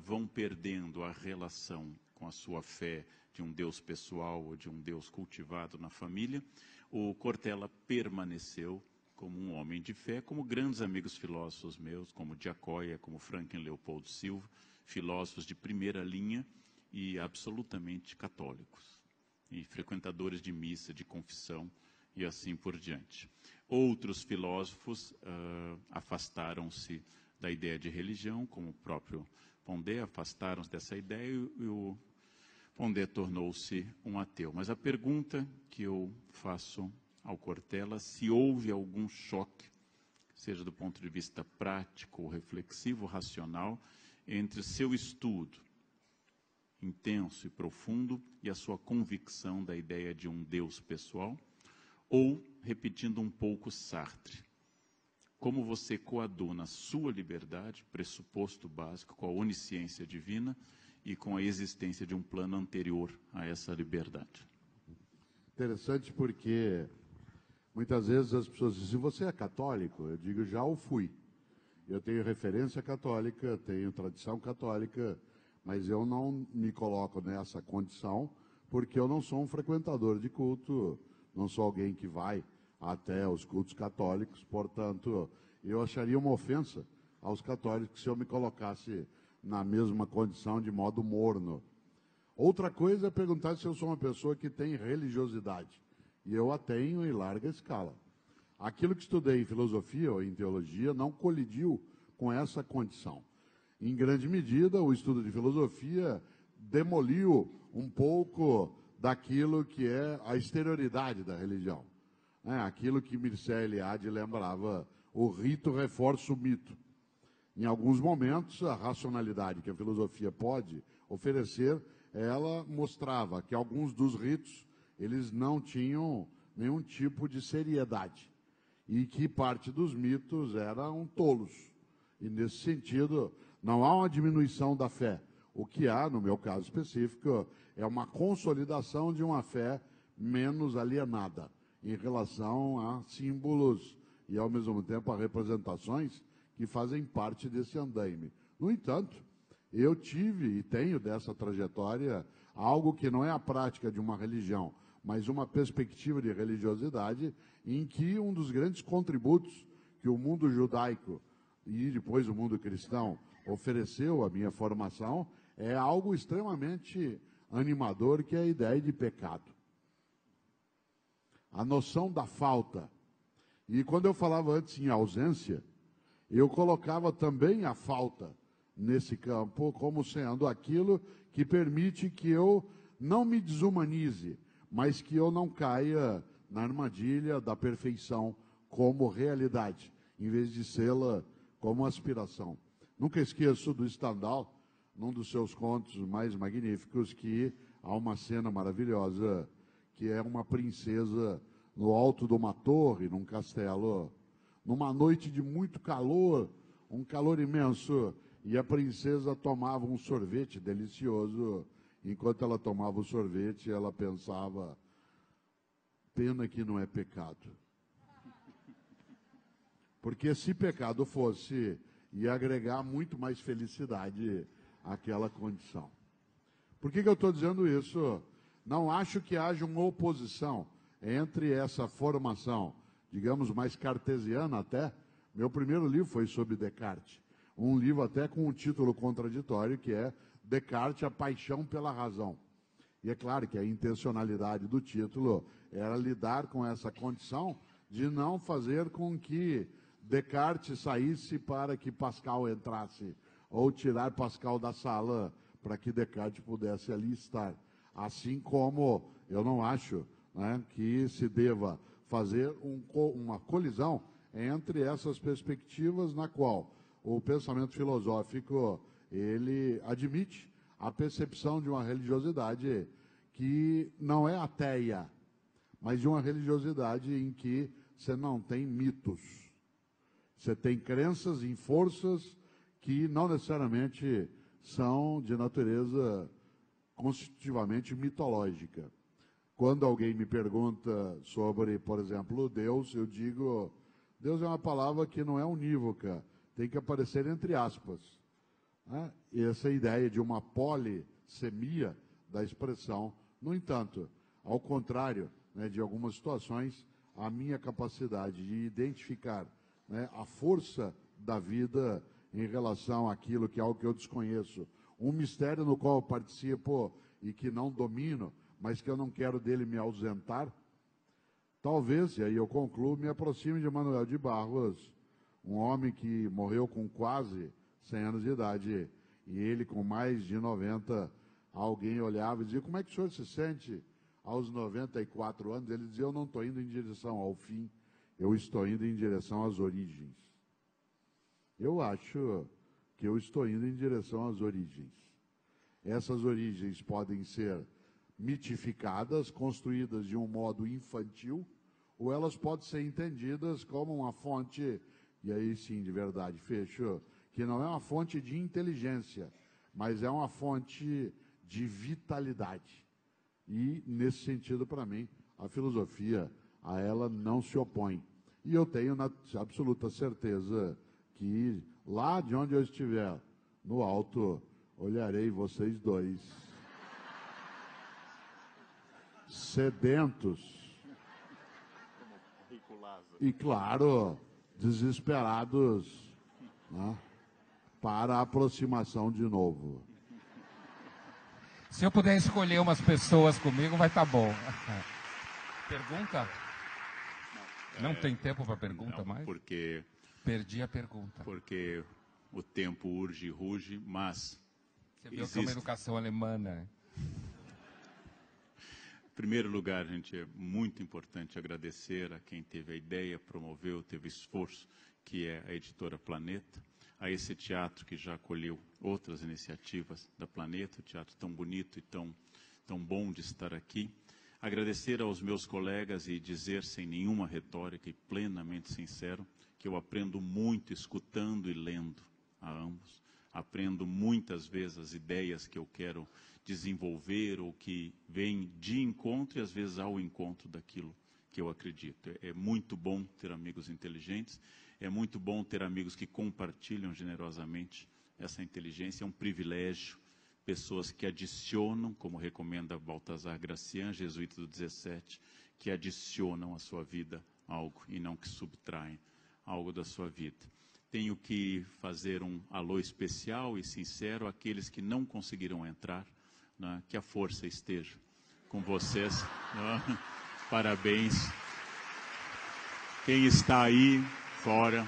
vão perdendo a relação com a sua fé de um Deus pessoal ou de um Deus cultivado na família, o Cortella permaneceu como um homem de fé, como grandes amigos filósofos meus, como Giacoia, como Franklin Leopoldo Silva, filósofos de primeira linha e absolutamente católicos, e frequentadores de missa, de confissão, e assim por diante. Outros filósofos afastaram-se da ideia de religião, como o próprio Pondé, afastaram-se dessa ideia e o Pondé tornou-se um ateu. Mas a pergunta que eu faço ao Cortella, se houve algum choque, seja do ponto de vista prático, reflexivo, racional, entre seu estudo intenso e profundo e a sua convicção da ideia de um Deus pessoal, ou, repetindo um pouco Sartre, como você coaduna a sua liberdade, pressuposto básico, com a onisciência divina e com a existência de um plano anterior a essa liberdade. Interessante porque muitas vezes as pessoas dizem, você é católico? Eu digo, já o fui. Eu tenho referência católica, tenho tradição católica, mas eu não me coloco nessa condição porque eu não sou um frequentador de culto, não sou alguém que vai até os cultos católicos, portanto, eu acharia uma ofensa aos católicos se eu me colocasse na mesma condição de modo morno. Outra coisa é perguntar se eu sou uma pessoa que tem religiosidade. E eu a tenho em larga escala. Aquilo que estudei em filosofia ou em teologia não colidiu com essa condição. Em grande medida, o estudo de filosofia demoliu um pouco daquilo que é a exterioridade da religião. Aquilo que Mircea Eliade lembrava, o rito reforça o mito. Em alguns momentos, a racionalidade que a filosofia pode oferecer, ela mostrava que alguns dos ritos eles não tinham nenhum tipo de seriedade e que parte dos mitos eram tolos. E, nesse sentido, não há uma diminuição da fé. O que há, no meu caso específico, é uma consolidação de uma fé menos alienada em relação a símbolos e, ao mesmo tempo, a representações que fazem parte desse andaime. No entanto, eu tive e tenho dessa trajetória algo que não é a prática de uma religião, mas uma perspectiva de religiosidade em que um dos grandes contributos que o mundo judaico e depois o mundo cristão ofereceu à minha formação é algo extremamente animador, que é a ideia de pecado. A noção da falta. E quando eu falava antes em ausência, eu colocava também a falta nesse campo como sendo aquilo que permite que eu não me desumanize, mas que eu não caia na armadilha da perfeição como realidade, em vez de sê-la como aspiração. Nunca esqueço do Stendhal, num dos seus contos mais magníficos, que há uma cena maravilhosa, que é uma princesa no alto de uma torre, num castelo, numa noite de muito calor, um calor imenso, e a princesa tomava um sorvete delicioso. Enquanto ela tomava o sorvete, ela pensava, pena que não é pecado. Porque se pecado fosse, ia agregar muito mais felicidade àquela condição. Por que eu estou dizendo isso? Não acho que haja uma oposição entre essa formação, digamos, mais cartesiana até. Meu primeiro livro foi sobre Descartes. Um livro até com um título contraditório, que é Descartes, a paixão pela razão. E é claro que a intencionalidade do título era lidar com essa condição de não fazer com que Descartes saísse para que Pascal entrasse, ou tirar Pascal da sala para que Descartes pudesse ali estar. Assim como eu não acho, né, que se deva fazer uma colisão entre essas perspectivas na qual o pensamento filosófico ele admite a percepção de uma religiosidade que não é ateia, mas de uma religiosidade em que você não tem mitos. Você tem crenças em forças que não necessariamente são de natureza constitutivamente mitológica. Quando alguém me pergunta sobre, por exemplo, Deus, eu digo, Deus é uma palavra que não é unívoca, tem que aparecer entre aspas. Né? E essa ideia de uma polissemia da expressão, no entanto, ao contrário, né, de algumas situações, a minha capacidade de identificar, né, a força da vida em relação àquilo que é algo que eu desconheço, um mistério no qual eu participo e que não domino, mas que eu não quero dele me ausentar, talvez, e aí eu concluo, me aproxime de Manuel de Barros, um homem que morreu com quase 100 anos de idade, e ele com mais de 90, alguém olhava e dizia, como é que o senhor se sente aos 94 anos? Ele dizia, eu não estou indo em direção ao fim, eu estou indo em direção às origens. Eu acho que eu estou indo em direção às origens. Essas origens podem ser mitificadas, construídas de um modo infantil, ou elas podem ser entendidas como uma fonte, e aí sim, de verdade, fecho, que não é uma fonte de inteligência, mas é uma fonte de vitalidade. E, nesse sentido, para mim, a filosofia, a ela não se opõe. E eu tenho absoluta certeza que, lá de onde eu estiver, no alto, olharei vocês dois, sedentos, e, claro, desesperados, né, para a aproximação de novo. Se eu puder escolher umas pessoas comigo, vai estar bom. Pergunta? Não tem tempo para pergunta não, mais? Porque perdi a pergunta. Porque o tempo urge e ruge, mas você viu que é uma educação alemã, né? Em primeiro lugar, gente, é muito importante agradecer a quem teve a ideia, promoveu, teve esforço, que é a editora Planeta, a esse teatro que já acolheu outras iniciativas da Planeta, um teatro tão bonito e tão bom de estar aqui. Agradecer aos meus colegas e dizer, sem nenhuma retórica e plenamente sincero, que eu aprendo muito escutando e lendo a ambos. Aprendo muitas vezes as ideias que eu quero desenvolver ou que vêm de encontro e às vezes ao encontro daquilo que eu acredito. É muito bom ter amigos inteligentes, é muito bom ter amigos que compartilham generosamente essa inteligência, é um privilégio. Pessoas que adicionam, como recomenda Baltazar Gracian, jesuíta do 17, que adicionam à sua vida algo e não que subtraem algo da sua vida. Tenho que fazer um alô especial e sincero àqueles que não conseguiram entrar, né, que a força esteja com vocês. Né? Parabéns. Quem está aí fora,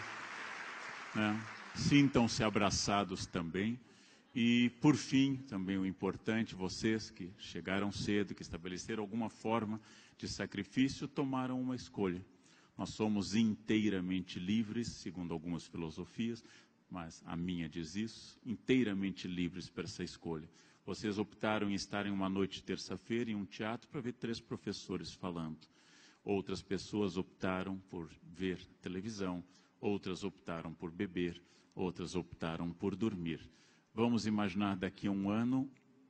né, sintam-se abraçados também. E, por fim, também o importante, vocês que chegaram cedo, que estabeleceram alguma forma de sacrifício, tomaram uma escolha. Nós somos inteiramente livres, segundo algumas filosofias, mas a minha diz isso, inteiramente livres para essa escolha. Vocês optaram em estar em uma noite de terça-feira em um teatro para ver 3 professores falando. Outras pessoas optaram por ver televisão, outras optaram por beber, outras optaram por dormir. Vamos imaginar daqui a um ano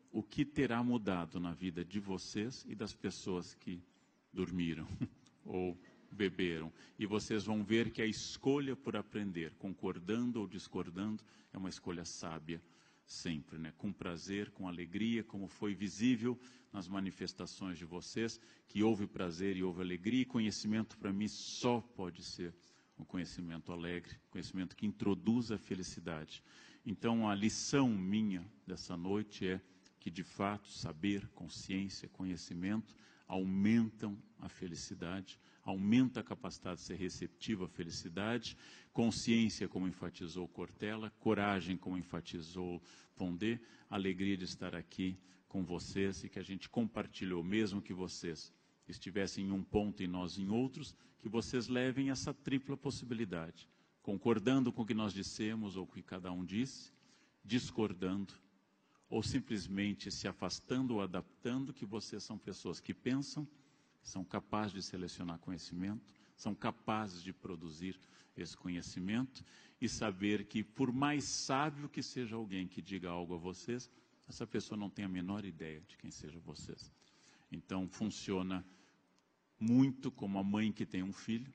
o que terá mudado na vida de vocês e das pessoas que dormiram ou beberam. E vocês vão ver que a escolha por aprender, concordando ou discordando, é uma escolha sábia sempre, né? Com prazer, com alegria, como foi visível nas manifestações de vocês, que houve prazer e houve alegria, e conhecimento para mim só pode ser um conhecimento alegre, conhecimento que introduz a felicidade. Então, a lição minha dessa noite é que, de fato, saber, consciência, conhecimento aumentam a felicidade, aumenta a capacidade de ser receptivo à felicidade, consciência, como enfatizou Cortella, coragem, como enfatizou Pondé, alegria de estar aqui com vocês e que a gente compartilhou, mesmo que vocês estivessem em um ponto e nós em outros, que vocês levem essa tripla possibilidade, concordando com o que nós dissemos ou com o que cada um disse, discordando, ou simplesmente se afastando ou adaptando, que vocês são pessoas que pensam, são capazes de selecionar conhecimento, são capazes de produzir esse conhecimento e saber que, por mais sábio que seja alguém que diga algo a vocês, essa pessoa não tem a menor ideia de quem seja vocês. Então, funciona muito como a mãe que tem um filho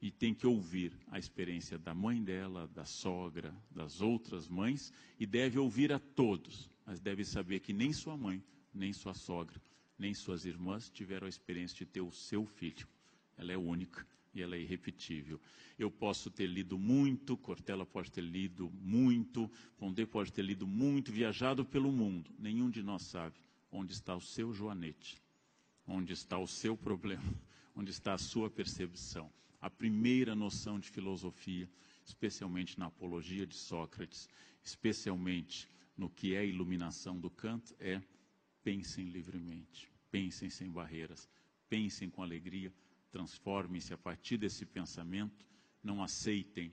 e tem que ouvir a experiência da mãe dela, da sogra, das outras mães, e deve ouvir a todos, mas deve saber que nem sua mãe, nem sua sogra, nem suas irmãs tiveram a experiência de ter o seu filho. Ela é única e ela é irrepetível. Eu posso ter lido muito, Cortella pode ter lido muito, Pondé pode ter lido muito, viajado pelo mundo. Nenhum de nós sabe onde está o seu joanete, onde está o seu problema, onde está a sua percepção. A primeira noção de filosofia, especialmente na apologia de Sócrates, especialmente no que é a iluminação do Kant, é: pensem livremente, pensem sem barreiras, pensem com alegria, transformem-se a partir desse pensamento, não aceitem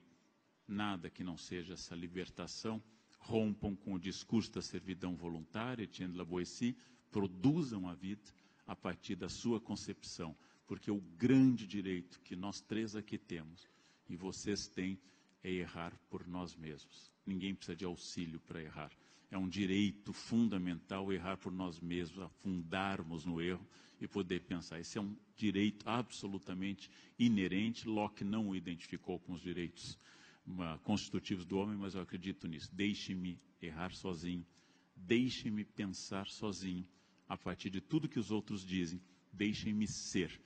nada que não seja essa libertação, rompam com o discurso da servidão voluntária, Etienne de la Boétie, produzam a vida a partir da sua concepção, porque o grande direito que nós três aqui temos, e vocês têm, é errar por nós mesmos. Ninguém precisa de auxílio para errar. É um direito fundamental errar por nós mesmos, afundarmos no erro e poder pensar. Esse é um direito absolutamente inerente. Locke não o identificou com os direitos constitutivos do homem, mas eu acredito nisso. Deixe-me errar sozinho, deixe-me pensar sozinho, a partir de tudo que os outros dizem, deixem-me ser,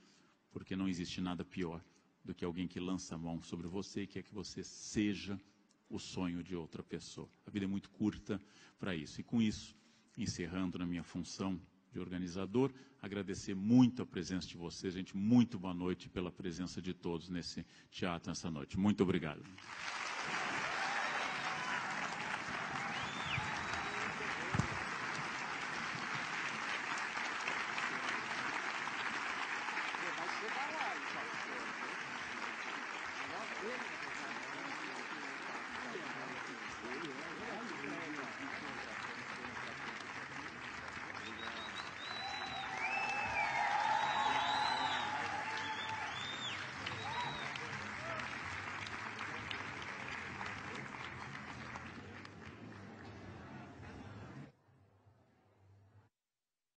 porque não existe nada pior do que alguém que lança a mão sobre você e quer que você seja o sonho de outra pessoa. A vida é muito curta para isso. E com isso, encerrando na minha função de organizador, agradecer muito a presença de vocês. Gente, muito boa noite pela presença de todos nesse teatro nessa noite. Muito obrigado. Vai chegar lá, então.